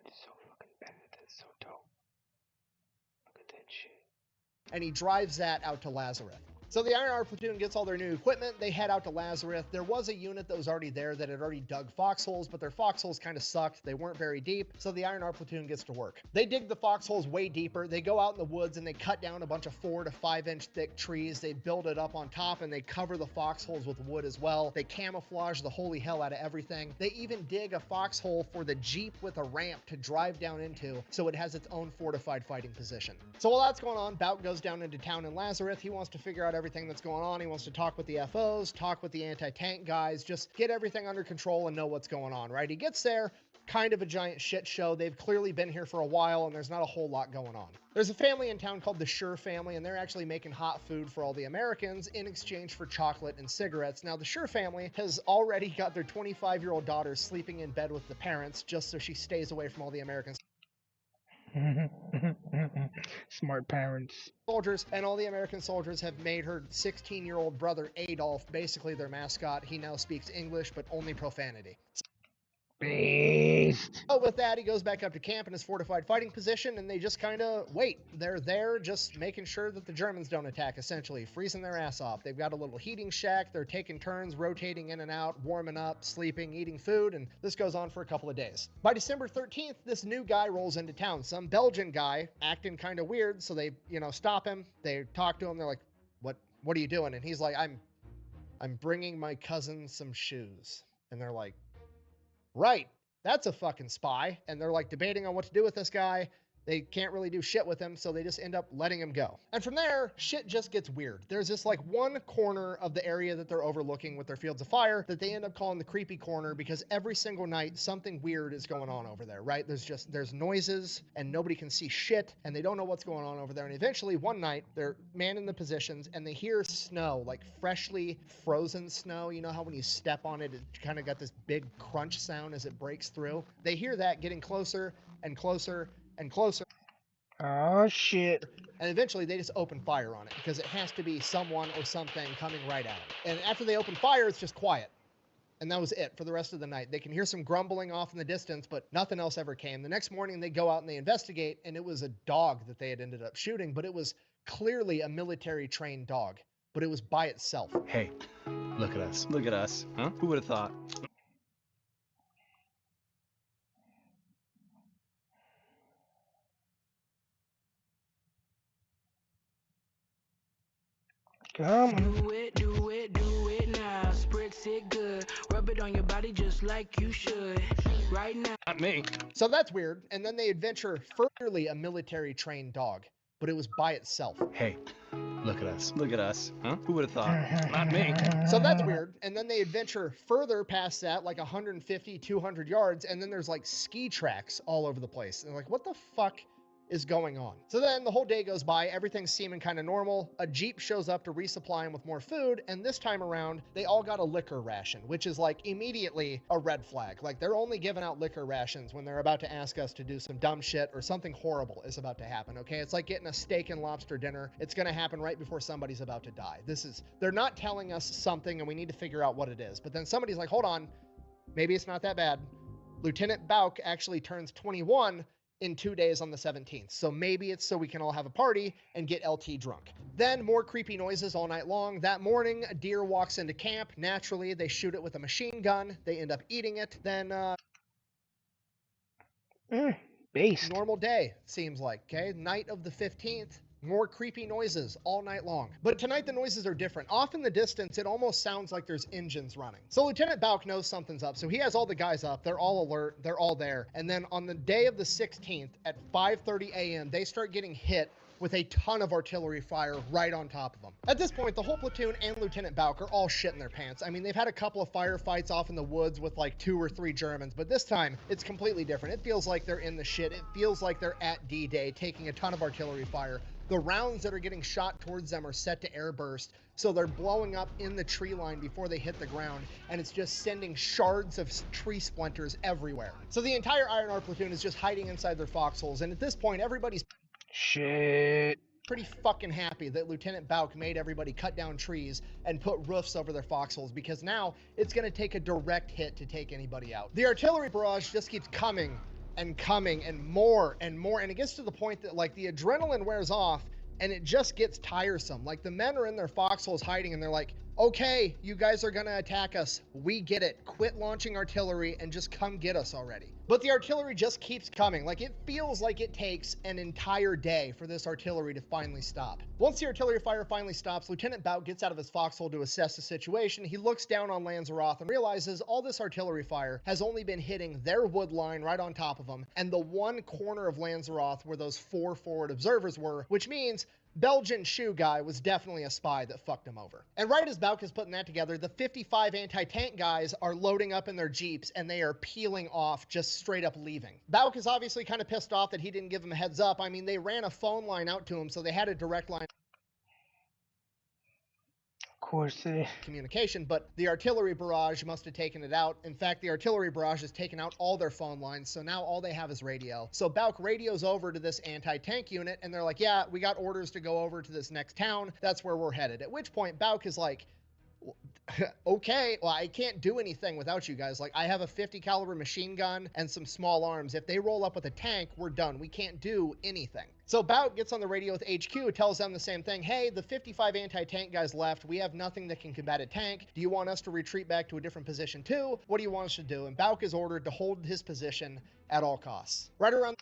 it so fucking bad. That's so dope. Look at that shit. And he drives that out to Lazarus. So the Iron Arc Platoon gets all their new equipment. They head out to Lazarus. There was a unit that was already there that had already dug foxholes, but their foxholes kind of sucked. They weren't very deep, so the Iron Arc Platoon gets to work. They dig the foxholes way deeper. They go out in the woods and they cut down a bunch of 4 to 5 inch thick trees. They build it up on top and they cover the foxholes with wood as well. They camouflage the holy hell out of everything. They even dig a foxhole for the Jeep with a ramp to drive down into, so it has its own fortified fighting position. So while that's going on, Bauk goes down into town in Lazarus. He wants to figure out everything that's going on. He wants to talk with the FOs, talk with the anti-tank guys, just get everything under control and know what's going on, right? He gets there, kind of a giant shit show. They've clearly been here for a while and there's not a whole lot going on. There's a family in town called the Schur family, and they're actually making hot food for all the Americans in exchange for chocolate and cigarettes. Now, the Schur family has already got their 25-year-old daughter sleeping in bed with the parents just so she stays away from all the Americans. Smart parents. Soldiers, and all the American soldiers have made her 16-year-old brother Adolf basically their mascot. He now speaks English, but only profanity. Beast. So with that, he goes back up to camp in his fortified fighting position, and they just kind of wait. They're there just making sure that the Germans don't attack, essentially, freezing their ass off. They've got a little heating shack. They're taking turns, rotating in and out, warming up, sleeping, eating food, and this goes on for a couple of days. By December 13th, this new guy rolls into town, some Belgian guy acting kind of weird, so they, stop him. They talk to him. They're like, what are you doing? And he's like, I'm bringing my cousin some shoes. And they're like, right, that's a fucking spy. And they're like debating on what to do with this guy. They can't really do shit with him, so they just end up letting him go. And from there, shit just gets weird. There's this like one corner of the area that they're overlooking with their fields of fire that they end up calling the creepy corner, because every single night something weird is going on over there, right? There's noises and nobody can see shit and they don't know what's going on over there. And eventually one night they're manning the positions and they hear snow, like freshly frozen snow. You know how when you step on it, it kind of got this big crunch sound as it breaks through? They hear that getting closer and closer and closer. Oh shit. And eventually they just open fire on it because it has to be someone or something coming right at it. And after they open fire, it's just quiet. And that was it for the rest of the night. They can hear some grumbling off in the distance, but nothing else ever came. The next morning they go out and they investigate, and it was a dog that they had ended up shooting, but it was clearly a military trained dog, but it was by itself. Hey, look at us. Look at us. Huh? Who would have thought? Come on. Do it now. Spritz it good. Rub it on your body just like you should. Right now. Not me. So that's weird. And then they adventure furtherly a military trained dog, but it was by itself. Hey, look at us. Look at us. Huh? Who would have thought? Not me. So that's weird. And then they adventure further past that, like 150, 200 yards, and then there's like ski tracks all over the place. And like, what the fuck is going on. So then the whole day goes by, everything's seeming kind of normal. A Jeep shows up to resupply them with more food, and this time around, they all got a liquor ration, which is like immediately a red flag. Like they're only giving out liquor rations when they're about to ask us to do some dumb shit or something horrible is about to happen, okay? It's like getting a steak and lobster dinner. It's gonna happen right before somebody's about to die. They're not telling us something and we need to figure out what it is. But then somebody's like, hold on, maybe it's not that bad. Lieutenant Bauk actually turns 21 in 2 days on the 17th. So maybe it's so we can all have a party and get LT drunk. Then more creepy noises all night long. That morning, a deer walks into camp. Naturally, they shoot it with a machine gun. They end up eating it. Then, based. normal day, seems like, okay? Night of the 15th. More creepy noises all night long. But tonight the noises are different. Off in the distance, it almost sounds like there's engines running. So Lieutenant Bauk knows something's up. So he has all the guys up. They're all alert. They're all there. And then on the day of the 16th at 5:30 a.m., they start getting hit with a ton of artillery fire right on top of them. At this point, the whole platoon and Lieutenant Bauk are all shitting their pants. I mean, they've had a couple of firefights off in the woods with like 2 or 3 Germans, but this time it's completely different. It feels like they're in the shit. It feels like they're at D-Day taking a ton of artillery fire. The rounds that are getting shot towards them are set to airburst, so they're blowing up in the tree line before they hit the ground, and it's just sending shards of tree splinters everywhere. So the entire INR platoon is just hiding inside their foxholes, and at this point, everybody's shit pretty fucking happy that Lieutenant Bauk made everybody cut down trees and put roofs over their foxholes, because now it's going to take a direct hit to take anybody out. The artillery barrage just keeps coming and coming and more, and it gets to the point that like the adrenaline wears off and it just gets tiresome. Like the men are in their foxholes hiding and they're like, okay, you guys are gonna attack us. We get it. Quit launching artillery and just come get us already. But the artillery just keeps coming. Like it feels like it takes an entire day for this artillery to finally stop. Once the artillery fire finally stops, Lieutenant Bauk gets out of his foxhole to assess the situation. He looks down on Lanzarote and realizes all this artillery fire has only been hitting their wood line right on top of them and the one corner of Lanzarote where those 4 forward observers were, which means Belgian shoe guy was definitely a spy that fucked him over. And right as Bauk is putting that together, the 55 anti-tank guys are loading up in their jeeps and they are peeling off, just straight up leaving. Bauk is obviously kind of pissed off that he didn't give him a heads up. I mean, they ran a phone line out to him, so they had a direct line course. Communication, but the artillery barrage must have taken it out. In fact, the artillery barrage has taken out all their phone lines, so now all they have is radio. So Bauk radios over to this anti-tank unit, and they're like, yeah, we got orders to go over to this next town. That's where we're headed. At which point, Bauk is like, okay, well, I can't do anything without you guys. Like, I have a 50 caliber machine gun and some small arms. If they roll up with a tank, we're done. We can't do anything. So Bauk gets on the radio with HQ, tells them the same thing. Hey, the 55 anti-tank guys left. We have nothing that can combat a tank. Do you want us to retreat back to a different position too? What do you want us to do? And Bauk is ordered to hold his position at all costs. Right around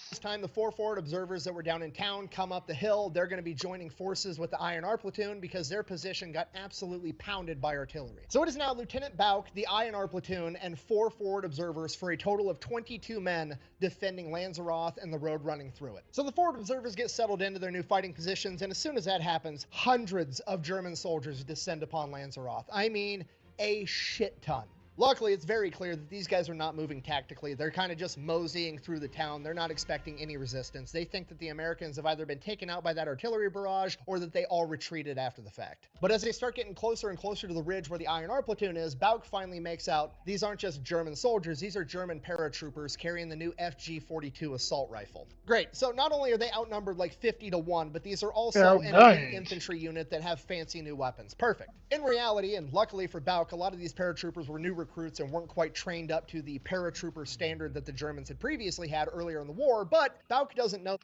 this time, the 4 forward observers that were down in town come up the hill. They're going to be joining forces with the INR platoon because their position got absolutely pounded by artillery. So it is now Lieutenant Bauk, the INR platoon, and 4 forward observers for a total of 22 men defending Lanzarote and the road running through it. So the forward observers get settled into their new fighting positions, and as soon as that happens, hundreds of German soldiers descend upon Lanzarote. I mean, a shit ton. Luckily, it's very clear that these guys are not moving tactically. They're kind of just moseying through the town. They're not expecting any resistance. They think that the Americans have either been taken out by that artillery barrage or that they all retreated after the fact. But as they start getting closer and closer to the ridge where the INR platoon is, Bauk finally makes out these aren't just German soldiers. These are German paratroopers carrying the new FG-42 assault rifle. Great. So not only are they outnumbered like 50-1, but these are also an elite infantry unit that have fancy new weapons. Perfect. In reality, and luckily for Bauk, a lot of these paratroopers were new recruits and weren't quite trained up to the paratrooper standard that the Germans had previously had earlier in the war, but Bauk doesn't know.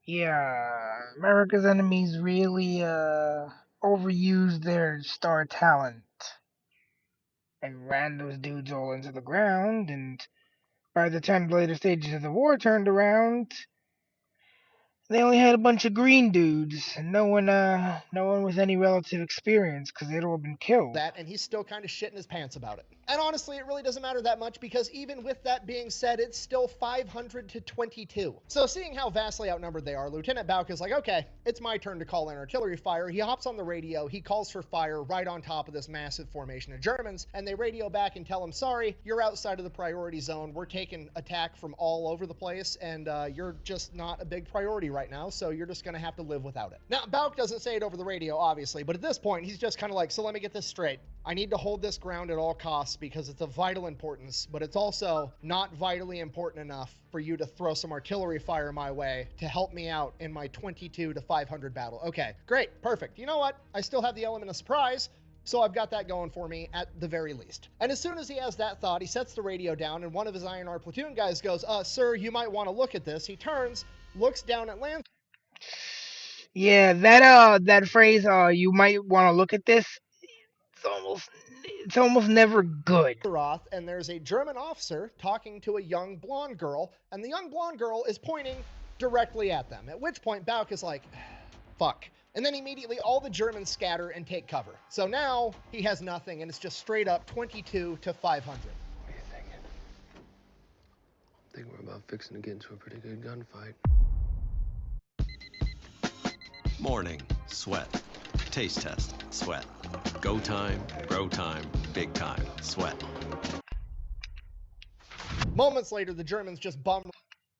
Yeah, America's enemies really overused their star talent and ran those dudes all into the ground, and by the time the later stages of the war turned around, They only had a bunch of green dudes, and no one with any relative experience, because they'd all been killed. That, and he's still kind of shitting his pants about it. And honestly, it really doesn't matter that much, because even with that being said, it's still 500 to 22. So seeing how vastly outnumbered they are, Lieutenant Bauk is like, okay, it's my turn to call in artillery fire. He hops on the radio, he calls for fire right on top of this massive formation of Germans, and they radio back and tell him, sorry, you're outside of the priority zone. We're taking attack from all over the place, and you're just not a big priority right now, so you're just gonna have to live without it. Now, Bauk doesn't say it over the radio, obviously, but at this point, he's just kind of like, so let me get this straight. I need to hold this ground at all costs because it's of vital importance, but it's also not vitally important enough for you to throw some artillery fire my way to help me out in my 22 to 500 battle. Okay, great, perfect. You know what? I still have the element of surprise, so I've got that going for me at the very least. And as soon as he has that thought, he sets the radio down, and one of his INR platoon guys goes, sir, you might want to look at this. He turns, looks down at Lance. Yeah, that phrase, you might want to look at this. It's almost never good. And there's a German officer talking to a young blonde girl, and the young blonde girl is pointing directly at them, at which point Bauk is like, fuck. And then immediately all the Germans scatter and take cover. So now he has nothing, and it's just straight up 22 to 500. What are you thinking? I think we're about fixing to get into a pretty good gunfight. Morning, sweat. Taste test, sweat. Go time, bro time, big time, sweat. Moments later, the Germans just bum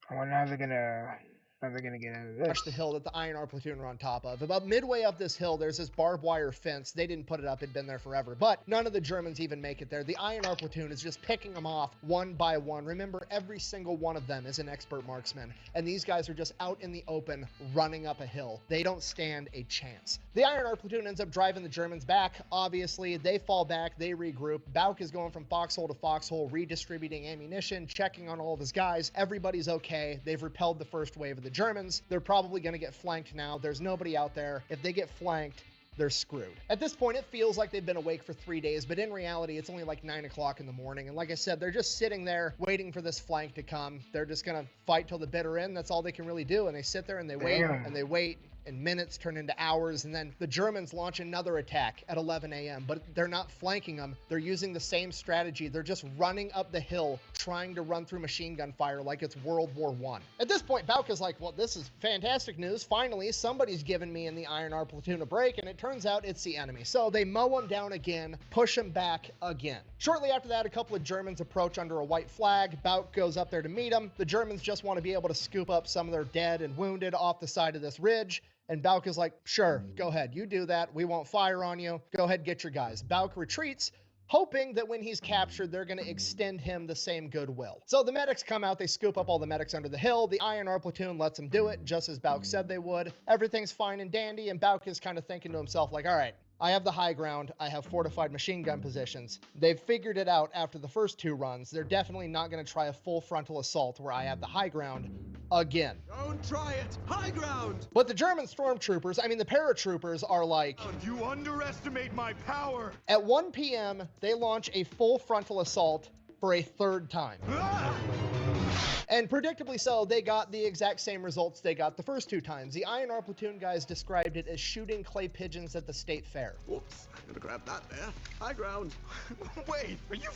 I wonder how they're gonna get out of this. rush the hill that the INR platoon are on top of. About midway up this hill, there's this barbed wire fence. They didn't put it up, it'd been there forever, but none of the Germans even make it there. The INR platoon is just picking them off one by one. Remember, every single one of them is an expert marksman, and these guys are just out in the open running up a hill. They don't stand a chance. The INR platoon ends up driving the Germans back. Obviously, they fall back, they regroup. Bauk is going from foxhole to foxhole, redistributing ammunition, checking on all of his guys. Everybody's okay. They've repelled the first wave of the Germans. They're probably going to get flanked now. There's nobody out there. If they get flanked, they're screwed. At this point, it feels like they've been awake for 3 days, but in reality, it's only like 9 o'clock in the morning. And like I said, they're just sitting there waiting for this flank to come. They're just going to fight till the bitter end. That's all they can really do. And they sit there and they wait and they wait. And minutes turn into hours, and then the Germans launch another attack at 11 a.m., but they're not flanking them. They're using the same strategy. They're just running up the hill, trying to run through machine gun fire like it's World War I. At this point, Bauk is like, well, this is fantastic news. Finally, somebody's given me and the INR platoon a break, and it turns out it's the enemy. So they mow them down again, push them back again. Shortly after that, a couple of Germans approach under a white flag. Bauk goes up there to meet them. The Germans just want to be able to scoop up some of their dead and wounded off the side of this ridge. And Bauk is like, sure, go ahead. You do that. We won't fire on you. Go ahead, get your guys. Bauk retreats, hoping that when he's captured, they're going to extend him the same goodwill. So the medics come out. They scoop up all the medics under the hill. The INR platoon lets them do it, just as Bauk said they would. Everything's fine and dandy, and Bauk is kind of thinking to himself, like, all right, I have the high ground. I have fortified machine gun positions. They've figured it out after the first 2 runs. They're definitely not going to try a full frontal assault where I have the high ground again. Don't try it! High ground! But the German stormtroopers, I mean the paratroopers, are like... You underestimate my power! At 1 p.m., they launch a full frontal assault for a 3rd time. And predictably so, they got the exact same results they got the first 2 times. The INR platoon guys described it as shooting clay pigeons at the state fair. Whoops, I'm gonna grab that there. High ground. Wait, are you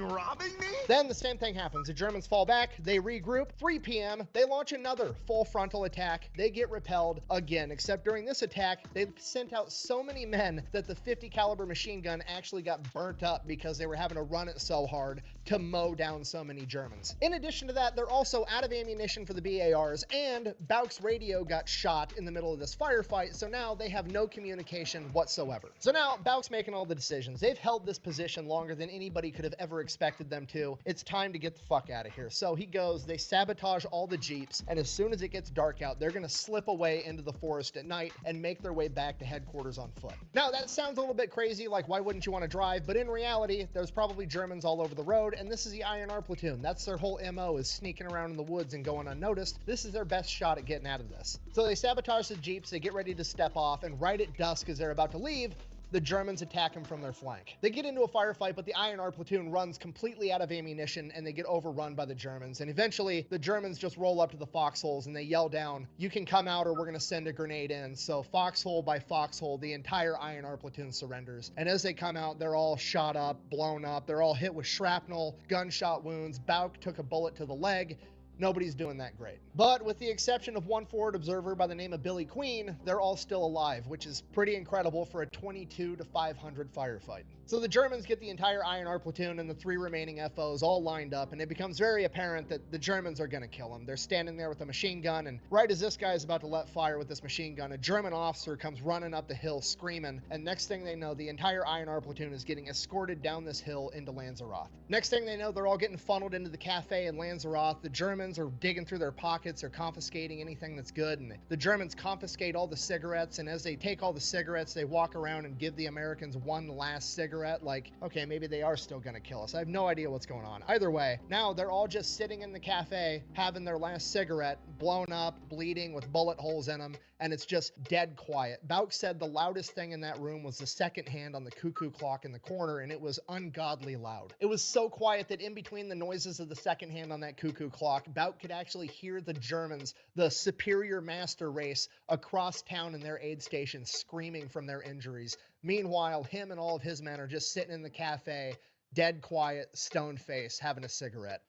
robbing me? Then the same thing happens. The Germans fall back, they regroup. 3 p.m., they launch another full frontal attack. They get repelled again, except during this attack, they sent out so many men that the 50 caliber machine gun actually got burnt up because they were having to run it so hard to mow down so many Germans. In addition to that, they're also out of ammunition for the BARs, and Bauk's radio got shot in the middle of this firefight, so now they have no communication whatsoever. So now Bauk's making all the decisions. They've held this position longer than anybody could have ever expected them to. It's time to get the fuck out of here. So he goes, they sabotage all the jeeps, and as soon as it gets dark out, they're gonna slip away into the forest at night and make their way back to headquarters on foot. Now that sounds a little bit crazy, like why wouldn't you want to drive? But in reality, there's probably Germans all over the road, and this is the INR platoon. That's their whole MO, is sneaking around in the woods and going unnoticed. This is their best shot at getting out of this. So they sabotage the jeeps, they get ready to step off, and right at dusk as they're about to leave, the Germans attack him from their flank. They get into a firefight, but the INR platoon runs completely out of ammunition and they get overrun by the Germans. And eventually, the Germans just roll up to the foxholes and they yell down, "You can come out or we're going to send a grenade in." So foxhole by foxhole, the entire INR platoon surrenders. And as they come out, they're all shot up, blown up. They're all hit with shrapnel, gunshot wounds. Bauk took a bullet to the leg. Nobody's doing that great. But with the exception of one forward observer by the name of Billy Queen, they're all still alive, which is pretty incredible for a 22 to 500 firefight. So the Germans get the entire INR platoon and the 3 remaining FOs all lined up, and it becomes very apparent that the Germans are going to kill them. They're standing there with a machine gun, and right as this guy is about to let fire with this machine gun, a German officer comes running up the hill screaming, and next thing they know, the entire INR platoon is getting escorted down this hill into Lanzarote. Next thing they know, they're all getting funneled into the cafe in Lanzarote. The Germans are digging through their pockets, they're confiscating anything that's good, and the Germans confiscate all the cigarettes, and as they take all the cigarettes, they walk around and give the Americans one last cigarette, like, okay, maybe they are still gonna kill us. I have no idea what's going on. Either way, now they're all just sitting in the cafe, having their last cigarette, blown up, bleeding with bullet holes in them, and it's just dead quiet. Bauk said the loudest thing in that room was the second hand on the cuckoo clock in the corner, and it was ungodly loud. It was so quiet that in between the noises of the second hand on that cuckoo clock, Bauk could actually hear the Germans, the superior master race, across town in their aid stations screaming from their injuries. Meanwhile, him and all of his men are just sitting in the cafe, dead quiet, stone-faced, having a cigarette.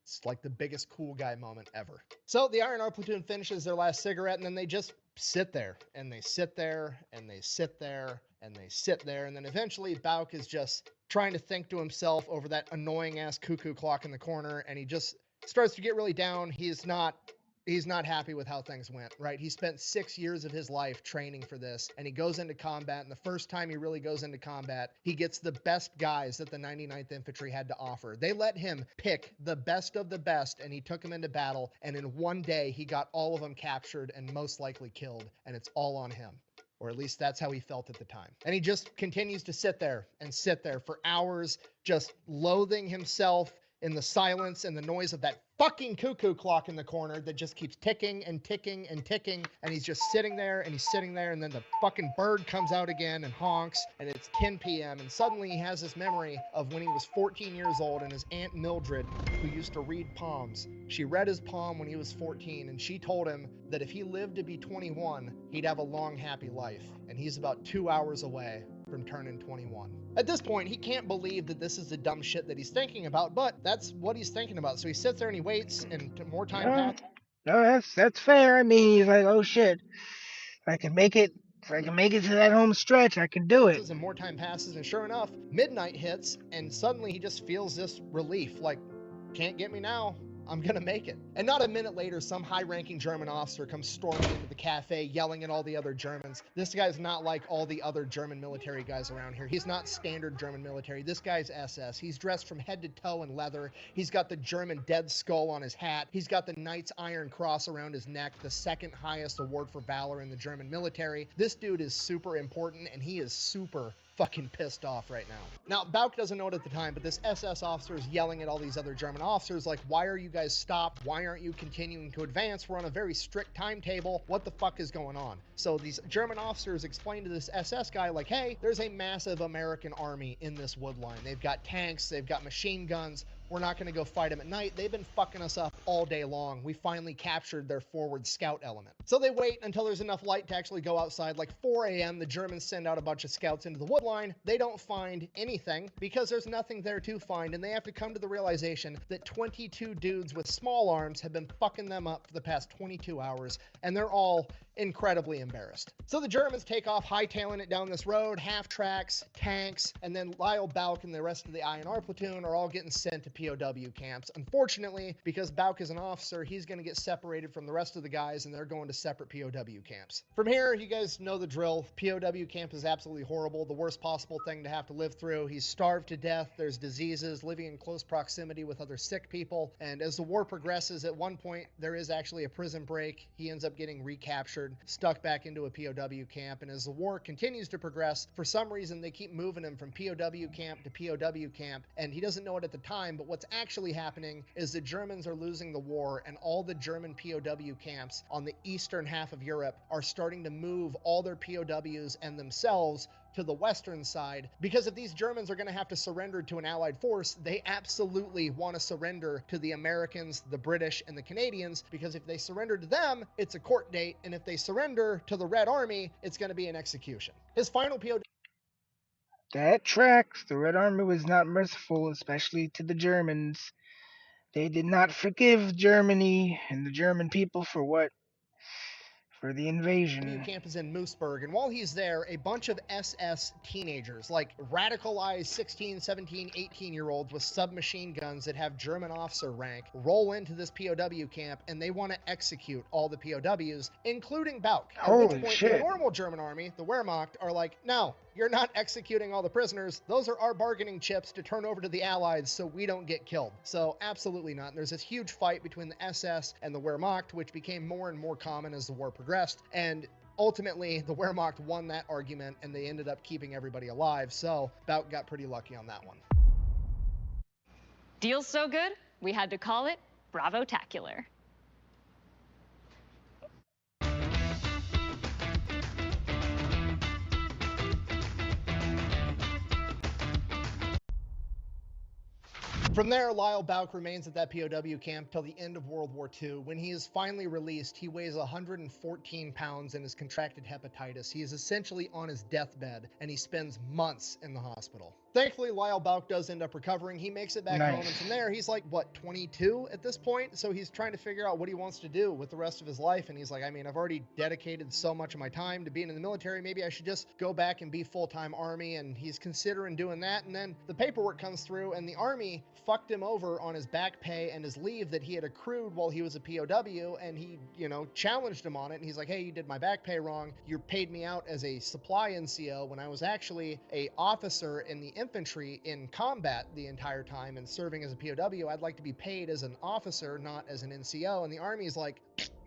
It's like the biggest cool guy moment ever. So the INR platoon finishes their last cigarette, and then they just sit there, and they sit there, and they sit there, and they sit there, and then eventually Bauk is just trying to think to himself over that annoying-ass cuckoo clock in the corner, and he just starts to get really down. He's not happy with how things went, right? He spent 6 years of his life training for this, and he goes into combat, and the first time he really goes into combat, he gets the best guys that the 99th Infantry had to offer. They let him pick the best of the best, and he took them into battle, and in one day, he got all of them captured and most likely killed, and it's all on him. Or at least that's how he felt at the time. And he just continues to sit there for hours, just loathing himself in the silence and the noise of that fucking cuckoo clock in the corner that just keeps ticking and ticking and ticking, and he's just sitting there, and then the fucking bird comes out again and honks, and it's 10 p.m. and suddenly he has this memory of when he was 14 years old and his Aunt Mildred, who used to read palms, she read his palm when he was 14, and she told him that if he lived to be 21, he'd have a long, happy life, and he's about 2 hours away from turning 21. At this point, he can't believe that this is the dumb shit that he's thinking about, but that's what he's thinking about. So he sits there and he waits, and more time passes. No, that's fair. I mean, he's like, oh shit, if I can make it to that home stretch, I can do it. And more time passes, and sure enough, midnight hits, and suddenly he just feels this relief, like, can't get me now. I'm gonna make it. And not a minute later, some high-ranking German officer comes storming into the cafe, yelling at all the other Germans. This guy's not like all the other German military guys around here. He's not standard German military. This guy's SS. He's dressed from head to toe in leather. He's got the German dead skull on his hat. He's got the Knight's Iron Cross around his neck, the second highest award for valor in the German military. This dude is super important, and he is super fucking pissed off right now. Now, Bauk doesn't know it at the time, but this SS officer is yelling at all these other German officers like, why are you guys stopped? Why aren't you continuing to advance? We're on a very strict timetable. What the fuck is going on? So these German officers explain to this SS guy like, hey, there's a massive American army in this wood line. They've got tanks, they've got machine guns. We're not going to go fight them at night. They've been fucking us up all day long. We finally captured their forward scout element. So they wait until there's enough light to actually go outside. Like 4 a.m., the Germans send out a bunch of scouts into the wood line. They don't find anything because there's nothing there to find, and they have to come to the realization that 22 dudes with small arms have been fucking them up for the past 22 hours, and they're all incredibly embarrassed. So the Germans take off, hightailing it down this road, half tracks, tanks, and then Lyle Bauk and the rest of the INR platoon are all getting sent to POW camps. Unfortunately, because Bauk is an officer, he's going to get separated from the rest of the guys, and they're going to separate POW camps. From here, you guys know the drill. POW camp is absolutely horrible, the worst possible thing to have to live through. He's starved to death, there's diseases, living in close proximity with other sick people, and as the war progresses, at one point, there is actually a prison break. He ends up getting recaptured, stuck back into a POW camp, and as the war continues to progress, for some reason they keep moving him from POW camp to POW camp, and he doesn't know it at the time, but what's actually happening is the Germans are losing the war, and all the German POW camps on the eastern half of Europe are starting to move all their POWs and themselves to the western side, because if these Germans are going to have to surrender to an Allied force, they absolutely want to surrender to the Americans, the British, and the Canadians, because if they surrender to them, it's a court date, and if they surrender to the Red Army, it's going to be an execution. His final POW... That tracks. The Red Army was not merciful, especially to the Germans. They did not forgive Germany and the German people for what? For the invasion. camp is in Moosburg, and while he's there, a bunch of SS teenagers, like radicalized 16, 17, 18-year-olds with submachine guns that have German officer rank, roll into this POW camp, and they want to execute all the POWs, including Bauk. At which Holy point, shit. the normal German army, the Wehrmacht, are like, no, you're not executing all the prisoners. Those are our bargaining chips to turn over to the Allies so we don't get killed. So absolutely not. And there's this huge fight between the SS and the Wehrmacht, which became more and more common as the war progressed. And ultimately, the Wehrmacht won that argument, and they ended up keeping everybody alive. So Bauk got pretty lucky on that one. Deal's so good, we had to call it Bravo-tacular. From there, Lyle Bauk remains at that POW camp till the end of World War II. When he is finally released, he weighs 114 pounds and has contracted hepatitis. He is essentially on his deathbed, and he spends months in the hospital. Thankfully, Lyle Bauk does end up recovering. He makes it back home, and from there, he's like, what, 22 at this point? So he's trying to figure out what he wants to do with the rest of his life, and he's like, I mean, I've already dedicated so much of my time to being in the military, maybe I should just go back and be full-time Army, and he's considering doing that, and then the paperwork comes through, and the Army fucked him over on his back pay and his leave that he had accrued while he was a POW, and he, challenged him on it, and he's like, hey, you did my back pay wrong. You paid me out as a supply NCO when I was actually a officer in the infantry in combat the entire time and serving as a POW. I'd like to be paid as an officer, not as an NCO. And the Army's like,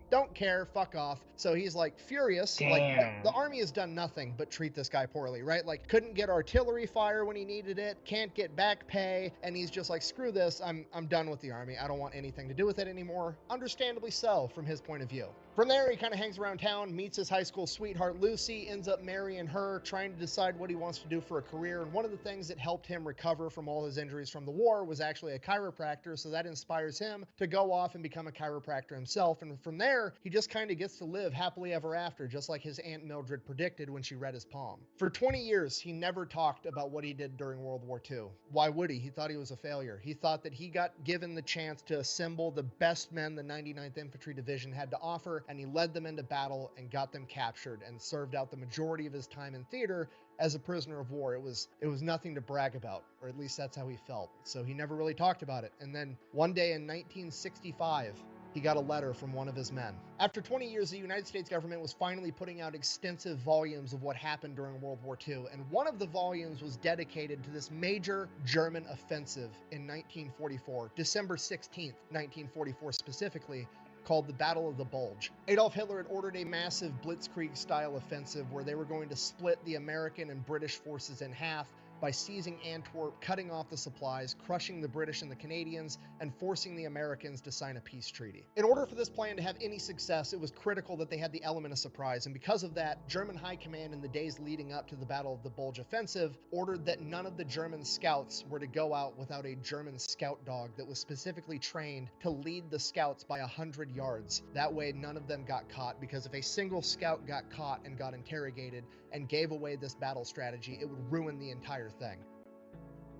don't care, fuck off. So he's like furious. Damn. Like the Army has done nothing but treat this guy poorly, right? Like couldn't get artillery fire when he needed it, can't get back pay, and he's just like, screw this, I'm done with the Army. I don't want anything to do with it anymore. Understandably so from his point of view. From there, he kind of hangs around town, meets his high school sweetheart Lucy, ends up marrying her, trying to decide what he wants to do for a career. And one of the things that helped him recover from all his injuries from the war was actually a chiropractor, so that inspires him to go off and become a chiropractor himself. And from there, he just kind of gets to live happily ever after, just like his Aunt Mildred predicted when she read his palm. For 20 years, he never talked about what he did during World War II. Why would he? He thought he was a failure. He thought that he got given the chance to assemble the best men the 99th Infantry Division had to offer, and he led them into battle and got them captured and served out the majority of his time in theater as a prisoner of war. It was nothing to brag about, or at least that's how he felt. So he never really talked about it. And then one day in 1965, he got a letter from one of his men. After 20 years, the United States government was finally putting out extensive volumes of what happened during World War II, and one of the volumes was dedicated to this major German offensive in 1944, December 16th, 1944 specifically, called the Battle of the Bulge. Adolf Hitler had ordered a massive blitzkrieg-style offensive where they were going to split the American and British forces in half by seizing Antwerp, cutting off the supplies, crushing the British and the Canadians, and forcing the Americans to sign a peace treaty. In order for this plan to have any success, it was critical that they had the element of surprise, and because of that, German High Command in the days leading up to the Battle of the Bulge offensive ordered that none of the German scouts were to go out without a German scout dog that was specifically trained to lead the scouts by 100 yards. That way, none of them got caught, because if a single scout got caught and got interrogated and gave away this battle strategy, it would ruin the entire thing.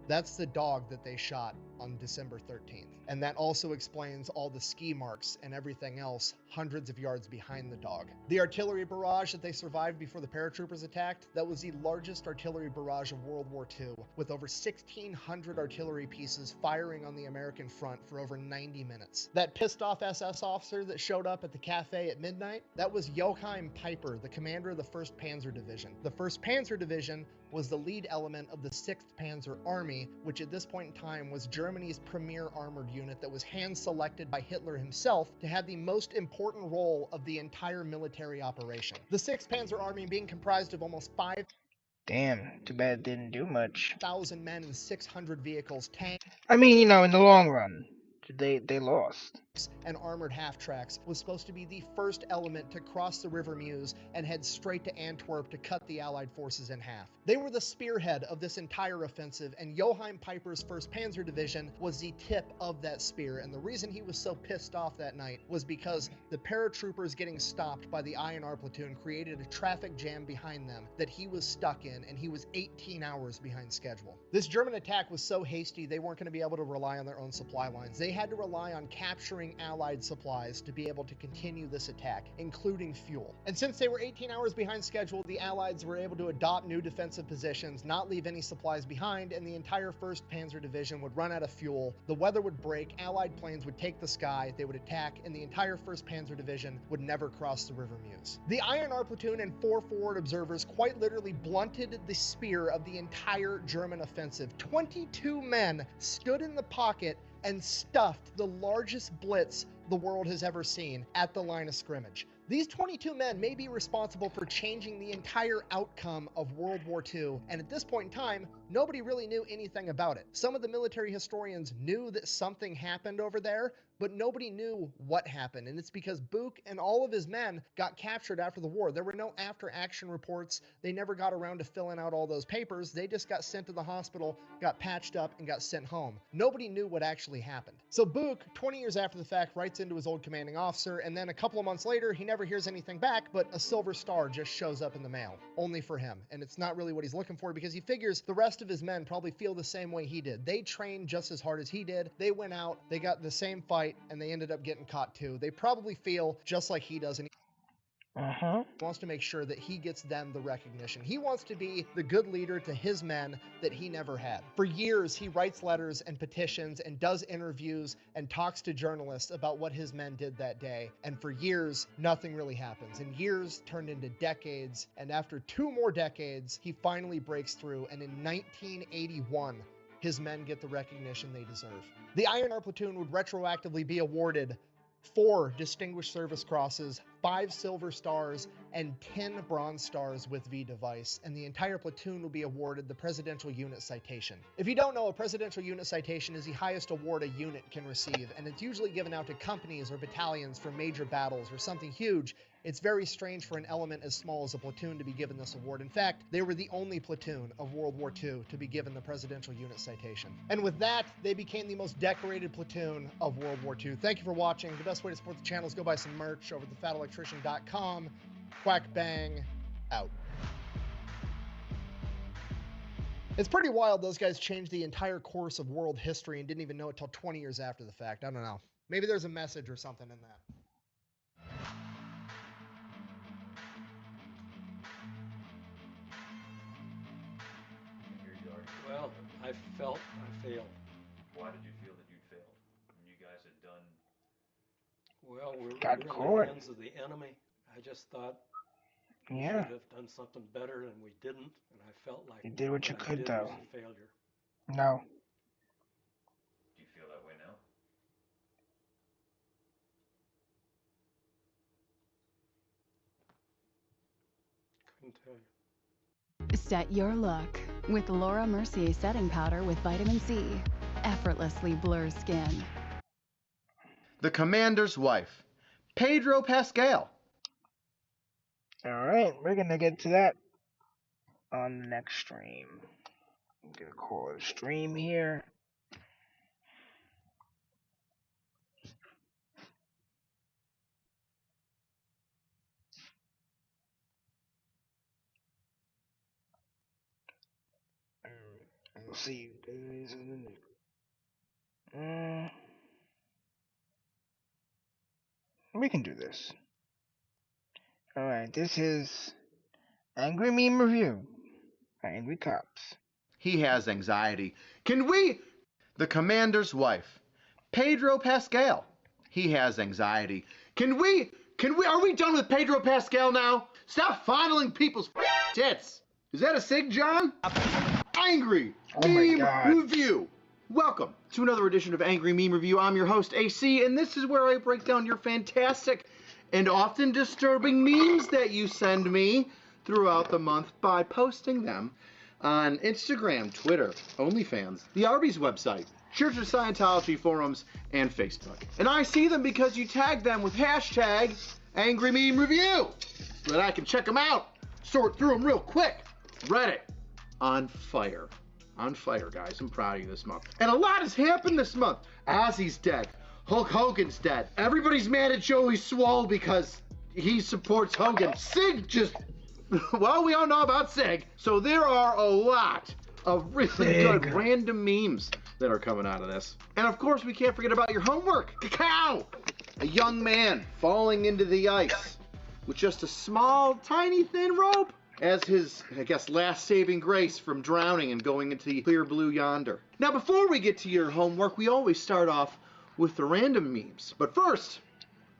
That's the dog that they shot on December 13th. And that also explains all the ski marks and everything else hundreds of yards behind the dog. The artillery barrage that they survived before the paratroopers attacked, that was the largest artillery barrage of World War II, with over 1,600 artillery pieces firing on the American front for over 90 minutes. That pissed off SS officer that showed up at the cafe at midnight, that was Joachim Peiper, the commander of the 1st Panzer Division. The 1st Panzer Division was the lead element of the 6th Panzer Army, which at this point in time was Germany's premier armored unit that was hand-selected by Hitler himself to have the most important role of the entire military operation. The 6th Panzer Army being comprised of almost 5,000 Damn, too bad it didn't do much. men and 600 vehicles, tanks. I mean, in the long run, they lost. and armored half-tracks was supposed to be the first element to cross the River Meuse and head straight to Antwerp to cut the Allied forces in half. They were the spearhead of this entire offensive, and Johann Piper's 1st Panzer Division was the tip of that spear, and the reason he was so pissed off that night was because the paratroopers getting stopped by the INR platoon created a traffic jam behind them that he was stuck in, and he was 18 hours behind schedule. This German attack was so hasty they weren't going to be able to rely on their own supply lines. They had to rely on capturing Allied supplies to be able to continue this attack, including fuel. And since they were 18 hours behind schedule, the Allies were able to adopt new defensive positions, not leave any supplies behind, and the entire 1st Panzer Division would run out of fuel, the weather would break, Allied planes would take the sky, they would attack, and the entire 1st Panzer Division would never cross the River Meuse. The INR platoon and 4 forward observers quite literally blunted the spear of the entire German offensive. 22 men stood in the pocket and stuffed the largest blitz the world has ever seen at the line of scrimmage. These 22 men may be responsible for changing the entire outcome of World War II, and at this point in time, nobody really knew anything about it. Some of the military historians knew that something happened over there, but nobody knew what happened, and it's because Buch and all of his men got captured after the war. There were no after-action reports. They never got around to filling out all those papers. They just got sent to the hospital, got patched up, and got sent home. Nobody knew what actually happened. So Buch, 20 years after the fact, writes into his old commanding officer, and then a couple of months later, he never hears anything back, but a silver star just shows up in the mail, only for him. And it's not really what he's looking for, because he figures the rest of his men probably feel the same way he did. They trained just as hard as he did. They went out, they got the same fight, and they ended up getting caught too. They probably feel just like he does, and he wants to make sure that he gets them the recognition. He wants to be the good leader to his men that he never had. For years, he writes letters and petitions and does interviews and talks to journalists about what his men did that day. And for years, nothing really happens. And years turned into decades. And after 2 more decades, he finally breaks through. And in 1981, his men get the recognition they deserve. The INR platoon would retroactively be awarded 4 Distinguished Service Crosses, 5 Silver Stars, and 10 Bronze Stars with V device, and the entire platoon will be awarded the Presidential Unit Citation. If you don't know, a Presidential Unit Citation is the highest award a unit can receive, and it's usually given out to companies or battalions for major battles or something huge. It's very strange for an element as small as a platoon to be given this award. In fact, they were the only platoon of World War II to be given the Presidential Unit Citation. And with that, they became the most decorated platoon of World War II. Thank you for watching. The best way to support the channel is go buy some merch over at thefatelectrician.com. Quack bang, out. It's pretty wild those guys changed the entire course of world history and didn't even know it till 20 years after the fact. I don't know. Maybe there's a message or something in that. Well, I felt I failed. Why did you feel that you'd failed? I mean, you guys had done... Well, we're Got in caught. the hands of the enemy. I just thought we Yeah. should have done something better, and we didn't. And I felt like You did what you I could, did though. was a failure. No. Do you feel that way now? Couldn't tell you. Set your look with Laura Mercier setting powder with vitamin C. Effortlessly blurs skin. The Commander's Wife, Pedro Pascal. Alright, we're gonna get to that on the next stream. I'm gonna call it a stream here. We'll see you guys in the next. We can do this. Alright, this is Angry Meme Review by Angry Cops. He has anxiety. Can we? The Commander's Wife, Pedro Pascal. He has anxiety. Can we? Are we done with Pedro Pascal now? Stop fondling people's tits. Is that a sig, John? Angry Meme Review. Welcome to another edition of Angry Meme Review. I'm your host, AC, and this is where I break down your fantastic and often disturbing memes that you send me throughout the month by posting them on Instagram, Twitter, OnlyFans, the Arby's website, Church of Scientology forums, and Facebook. And I see them because you tag them with hashtag Angry Meme Review so that I can check them out, sort through them real quick. Reddit, on fire. On fire, guys. I'm proud of you this month. And a lot has happened this month. Ozzy's dead. Hulk Hogan's dead. Everybody's mad at Joey Swole because he supports Hogan. Sig just... Well, we all know about Sig. So there are a lot of really good random memes that are coming out of this. And of course, we can't forget about your homework. Cacao! A young man falling into the ice with just a small, tiny, thin rope as his, I guess, last saving grace from drowning and going into the clear blue yonder. Now, before we get to your homework, we always start off with the random memes. But first,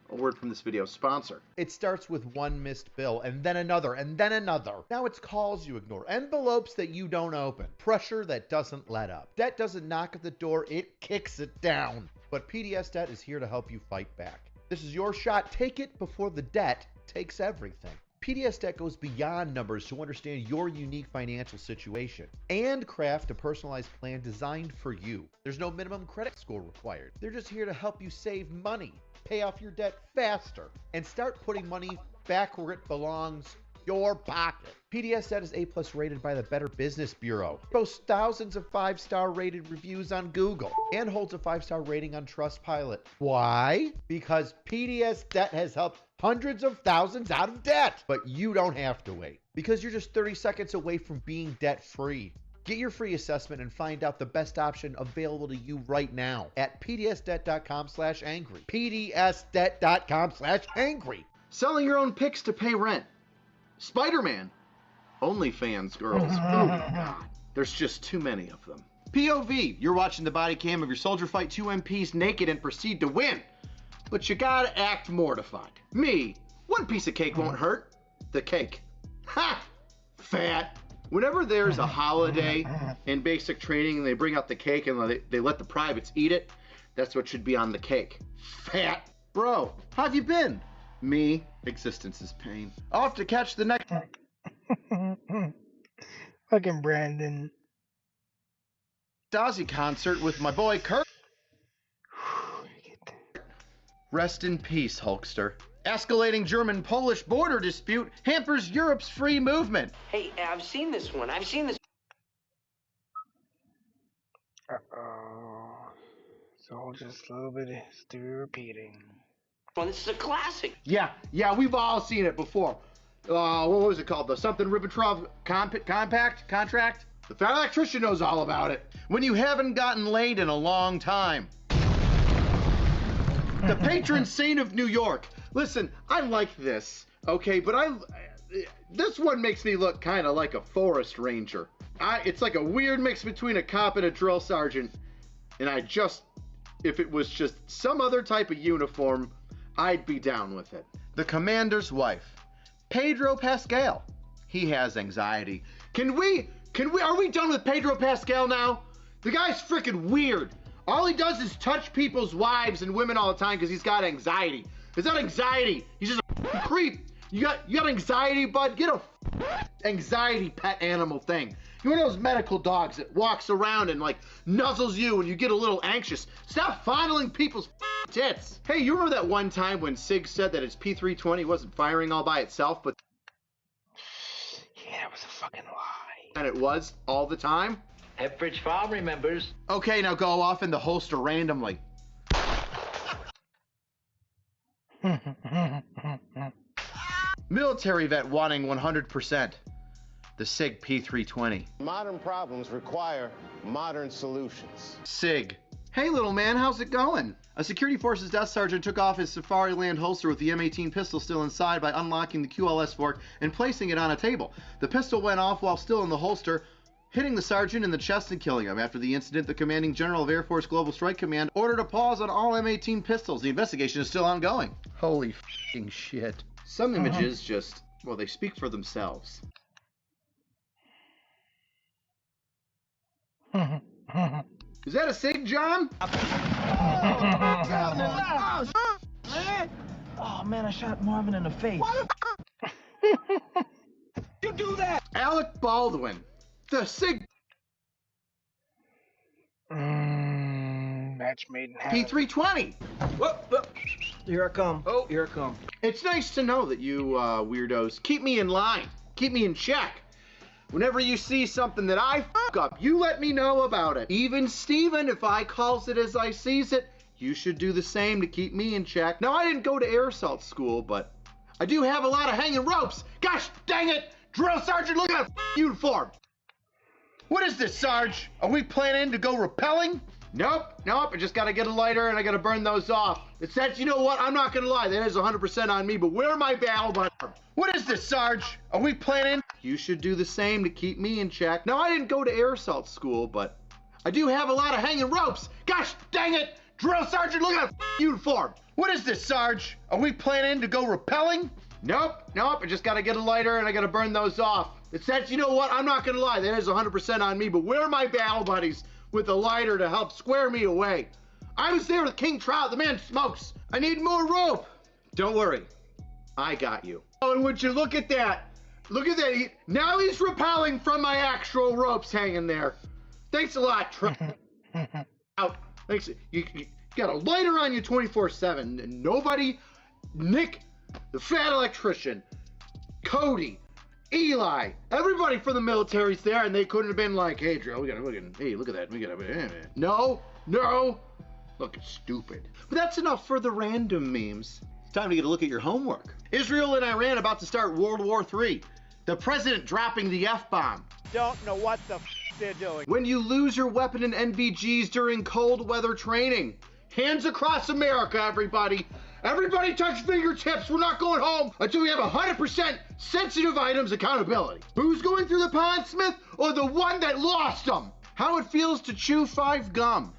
a word from this video's sponsor. It starts with one missed bill, and then another, and then another. Now it's calls you ignore, envelopes that you don't open, pressure that doesn't let up. Debt doesn't knock at the door, it kicks it down. But PDS Debt is here to help you fight back. This is your shot. Take it before the debt takes everything. PDS Debt goes beyond numbers to understand your unique financial situation and craft a personalized plan designed for you. There's no minimum credit score required. They're just here to help you save money, pay off your debt faster, and start putting money back where it belongs, your pocket. PDS Debt is A+ rated by the Better Business Bureau, boasts thousands of 5-star rated reviews on Google, and holds a 5-star rating on Trustpilot. Why? Because PDS Debt has helped hundreds of thousands out of debt. But you don't have to wait, because you're just 30 seconds away from being debt-free. Get your free assessment and find out the best option available to you right now at pdsdebt.com/angry. pdsdebt.com/angry. Selling your own pics to pay rent. Spider-Man. OnlyFans girls. Oh my God. There's just too many of them. POV. You're watching the body cam of your soldier fight 2 MPs naked and proceed to win. But you gotta act mortified. Me. One piece of cake won't hurt. The cake. Ha! Fat. Whenever there's a holiday in basic training and they bring out the cake and they let the privates eat it, that's what should be on the cake. Fat. Bro, how have you been? Me. Existence is pain. Off to catch the next... Fucking Brandon. Ozzy concert with my boy Kurt. Rest in peace, Hulkster. Escalating German-Polish border dispute hampers Europe's free movement. Hey, I've seen this one. I've seen this. Uh-oh. So just a little bit still repeating. Well, this is a classic. Yeah, we've all seen it before. What was it called? The something Ribbentrop contract? The fat electrician knows all about it. When you haven't gotten laid in a long time. The patron saint of New York. Listen, I like this, okay, but this one makes me look kind of like a forest ranger. It's like a weird mix between a cop and a drill sergeant, and if it was just some other type of uniform, I'd be down with it. The commander's wife, Pedro Pascal. He has anxiety. Are we done with Pedro Pascal now? The guy's freaking weird. All he does is touch people's wives and women all the time because he's got anxiety. It's not anxiety. He's just a creep. You got anxiety, bud? Get a anxiety pet animal thing. You're one of those medical dogs that walks around and like nuzzles you when you get a little anxious. Stop fondling people's tits. Hey, you remember that one time when Sig said that his P320 wasn't firing all by itself, but yeah, that was a fucking lie. And it was all the time? Epridge Farm remembers. Okay, now go off in the holster randomly. Military vet wanting 100%. The SIG P320. Modern problems require modern solutions. SIG. Hey little man, how's it going? A security forces desk sergeant took off his Safari Land holster with the M18 pistol still inside by unlocking the QLS fork and placing it on a table. The pistol went off while still in the holster, hitting the sergeant in the chest and killing him. After the incident, the commanding general of Air Force Global Strike Command ordered a pause on all M18 pistols. The investigation is still ongoing. Holy f***ing shit. Some images just, well, they speak for themselves. Is that a SIG, John? Oh man, I shot Marvin in the face. You do that! Alec Baldwin. The SIG Match made in heaven. P320. Whoop. Here I come. Oh. Here I come. It's nice to know that you weirdos keep me in line, keep me in check. Whenever you see something that I fuck up, you let me know about it. Even Steven, if I calls it as I sees it, you should do the same to keep me in check. Now, I didn't go to air assault school, but I do have a lot of hanging ropes. Gosh dang it! Drill sergeant, look at that uniform. What is this, Sarge? Are we planning to go rappelling? Nope. I just gotta get a lighter and I gotta burn those off. It's that, you know what? I'm not gonna lie, that is 100% on me, but where are my battle buttons? What is this, Sarge? Are we planning? You should do the same to keep me in check. Now, I didn't go to air assault school, but I do have a lot of hanging ropes. Gosh dang it! Drill sergeant, look at that uniform. What is this, Sarge? Are we planning to go rappelling? Nope. I just gotta get a lighter and I gotta burn those off. It's that, you know what? I'm not gonna lie, that is 100% on me, but where are my battle buddies with a lighter to help square me away? I was there with King Trout. The man smokes. I need more rope. Don't worry. I got you. Oh, and would you look at that? Look at that. Now he's rappelling from my actual ropes hanging there. Thanks a lot, Trout. Thanks. You got a lighter on you 24/7. And nobody, Nick, the fat electrician, Cody, Eli, everybody from the military's there, and they couldn't have been like, hey, Drill, hey, look at that. No. Look, it's stupid. But that's enough for the random memes. Time to get a look at your homework. Israel and Iran about to start World War III. The president dropping the F-bomb. Don't know what the they're doing. When you lose your weapon in NVGs during cold weather training. Hands across America, everybody. Everybody touch fingertips. We're not going home until we have 100% sensitive items accountability. Who's going through the pond, Smith, or the one that lost them? How it feels to chew 5 gum.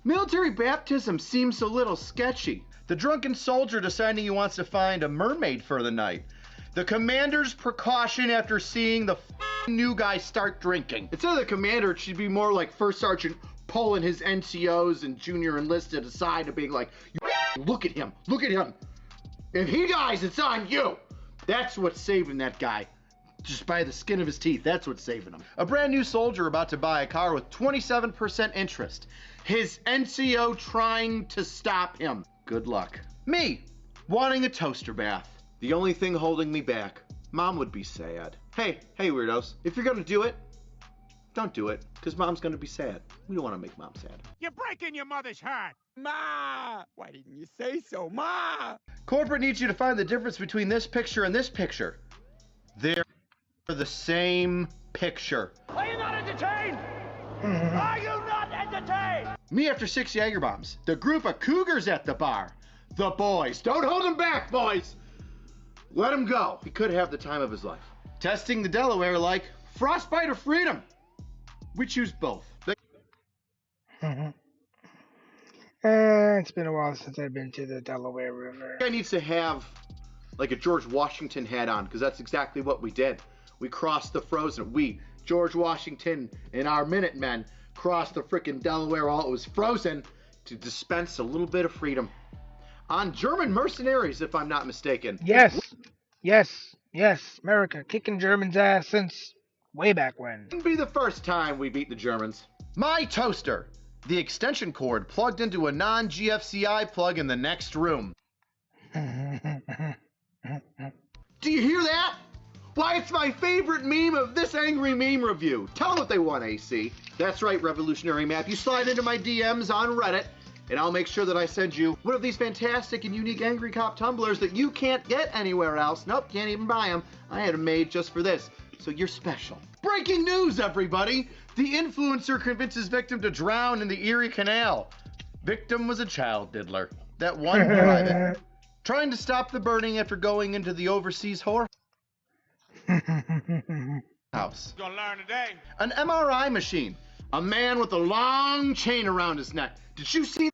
Military baptism seems a little sketchy. The drunken soldier deciding he wants to find a mermaid for the night. The commander's precaution after seeing the new guy start drinking. Instead of the commander, it should be more like First Sergeant pulling his NCOs and junior enlisted aside and being like, look at him. If he dies, it's on you. That's what's saving that guy. Just by the skin of his teeth, that's what's saving him. A brand new soldier about to buy a car with 27% interest. His NCO trying to stop him. Good luck. Me, wanting a toaster bath. The only thing holding me back. Mom would be sad. Hey weirdos, if you're gonna do it, don't do it, because Mom's gonna be sad. We don't want to make Mom sad. You're breaking your mother's heart. Ma! Why didn't you say so, Ma? Corporate needs you to find the difference between this picture and this picture. They're the same picture. Are you not entertained? Are you not entertained? Me after 6 Jaeger bombs. The group of cougars at the bar. The boys. Don't hold them back, boys. Let him go. He could have the time of his life. Testing the Delaware like frostbite or freedom. We choose both. It's been a while since I've been to the Delaware River. Guy needs to have like a George Washington hat on, because that's exactly what we did. We crossed the frozen. George Washington and our Minutemen crossed the frickin' Delaware while it was frozen to dispense a little bit of freedom. On German mercenaries, if I'm not mistaken. Yes. America kicking Germans' ass since way back when. Wouldn't be the first time we beat the Germans. My toaster. The extension cord plugged into a non-GFCI plug in the next room. Do you hear that? Why, it's my favorite meme of this angry meme review. Tell them what they want, AC. That's right, Revolutionary Map. You slide into my DMs on Reddit, and I'll make sure that I send you one of these fantastic and unique Angry Cop tumblers that you can't get anywhere else. Nope, can't even buy them. I had them made just for this. So you're special. Breaking news, everybody! The influencer convinces victim to drown in the Erie Canal. Victim was a child diddler. That one private. Trying to stop the burning after going into the overseas whore house. Gonna learn today. An MRI machine. A man with a long chain around his neck. Did you see?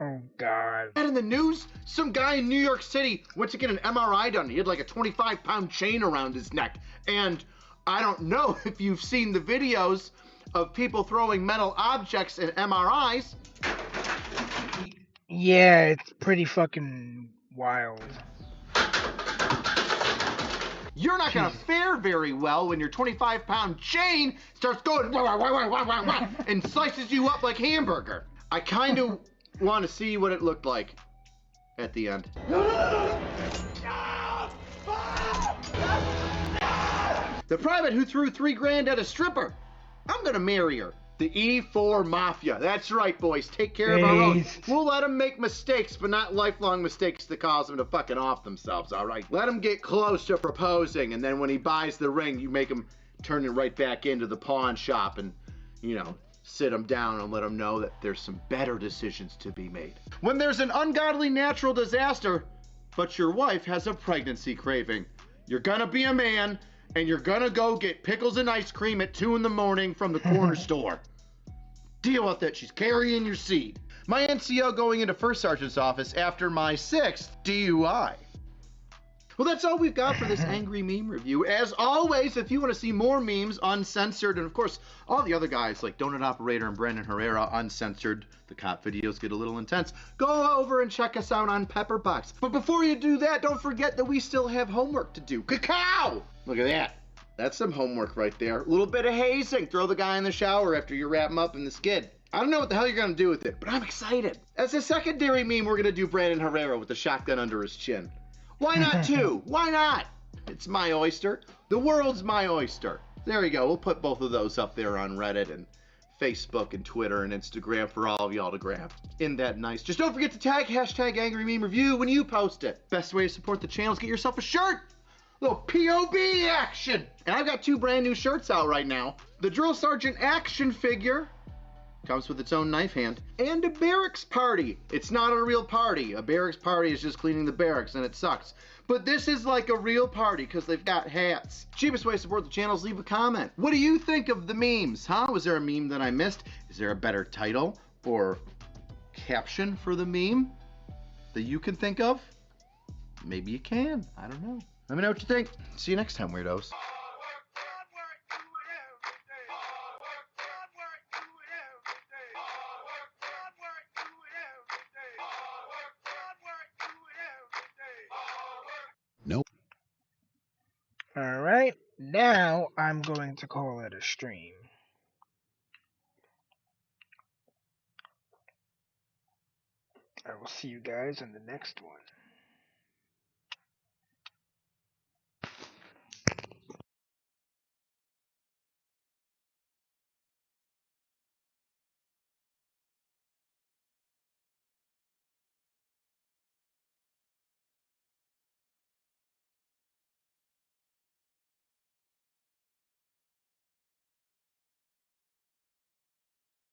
Oh, God. That in the news? Some guy in New York City went to get an MRI done. He had like a 25-pound chain around his neck. And I don't know if you've seen the videos of people throwing metal objects in MRIs. Yeah, it's pretty fucking wild. You're not going to fare very well when your 25-pound chain starts going wah, wah, wah, wah, wah, wah, and slices you up like hamburger. I kind of want to see what it looked like at the end. The private who threw $3,000 at a stripper. I'm going to marry her. The E4 Mafia. That's right, boys. Take care of our own. We'll let them make mistakes, but not lifelong mistakes that cause them to fucking off themselves, all right? Let them get close to proposing, and then when he buys the ring, you make him turn it right back into the pawn shop and, you know, sit him down and let him know that there's some better decisions to be made. When there's an ungodly natural disaster, but your wife has a pregnancy craving, you're gonna be a man, and you're gonna go get pickles and ice cream at 2 in the morning from the corner store. Deal with it. She's carrying your seed. My NCO going into First Sergeant's office after my 6th DUI. Well, that's all we've got for this angry meme review. As always, if you want to see more memes uncensored, and of course, all the other guys like Donut Operator and Brandon Herrera uncensored, the cop videos get a little intense, go over and check us out on Pepperbox. But before you do that, don't forget that we still have homework to do. Cacao! Look at that. That's some homework right there. A little bit of hazing. Throw the guy in the shower after you wrap him up in the skid. I don't know what the hell you're going to do with it, but I'm excited. As a secondary meme, we're going to do Brandon Herrera with the shotgun under his chin. Why not 2? Why not? It's my oyster. The world's my oyster. There we go. We'll put both of those up there on Reddit and Facebook and Twitter and Instagram for all of y'all to grab. Isn't that nice? Just don't forget to tag hashtag Angry Meme Review when you post it. Best way to support the channel is get yourself a shirt. Little POB action. And I've got 2 brand new shirts out right now. The Drill Sergeant action figure comes with its own knife hand, and a barracks party. It's not a real party. A barracks party is just cleaning the barracks, and it sucks. But this is like a real party, because they've got hats. Cheapest way to support the channel is leave a comment. What do you think of the memes, huh? Was there a meme that I missed? Is there a better title or caption for the meme that you can think of? Maybe you can. I don't know. Let me know what you think. See you next time, weirdos. Nope. Alright, now I'm going to call it a stream. I will see you guys in the next one.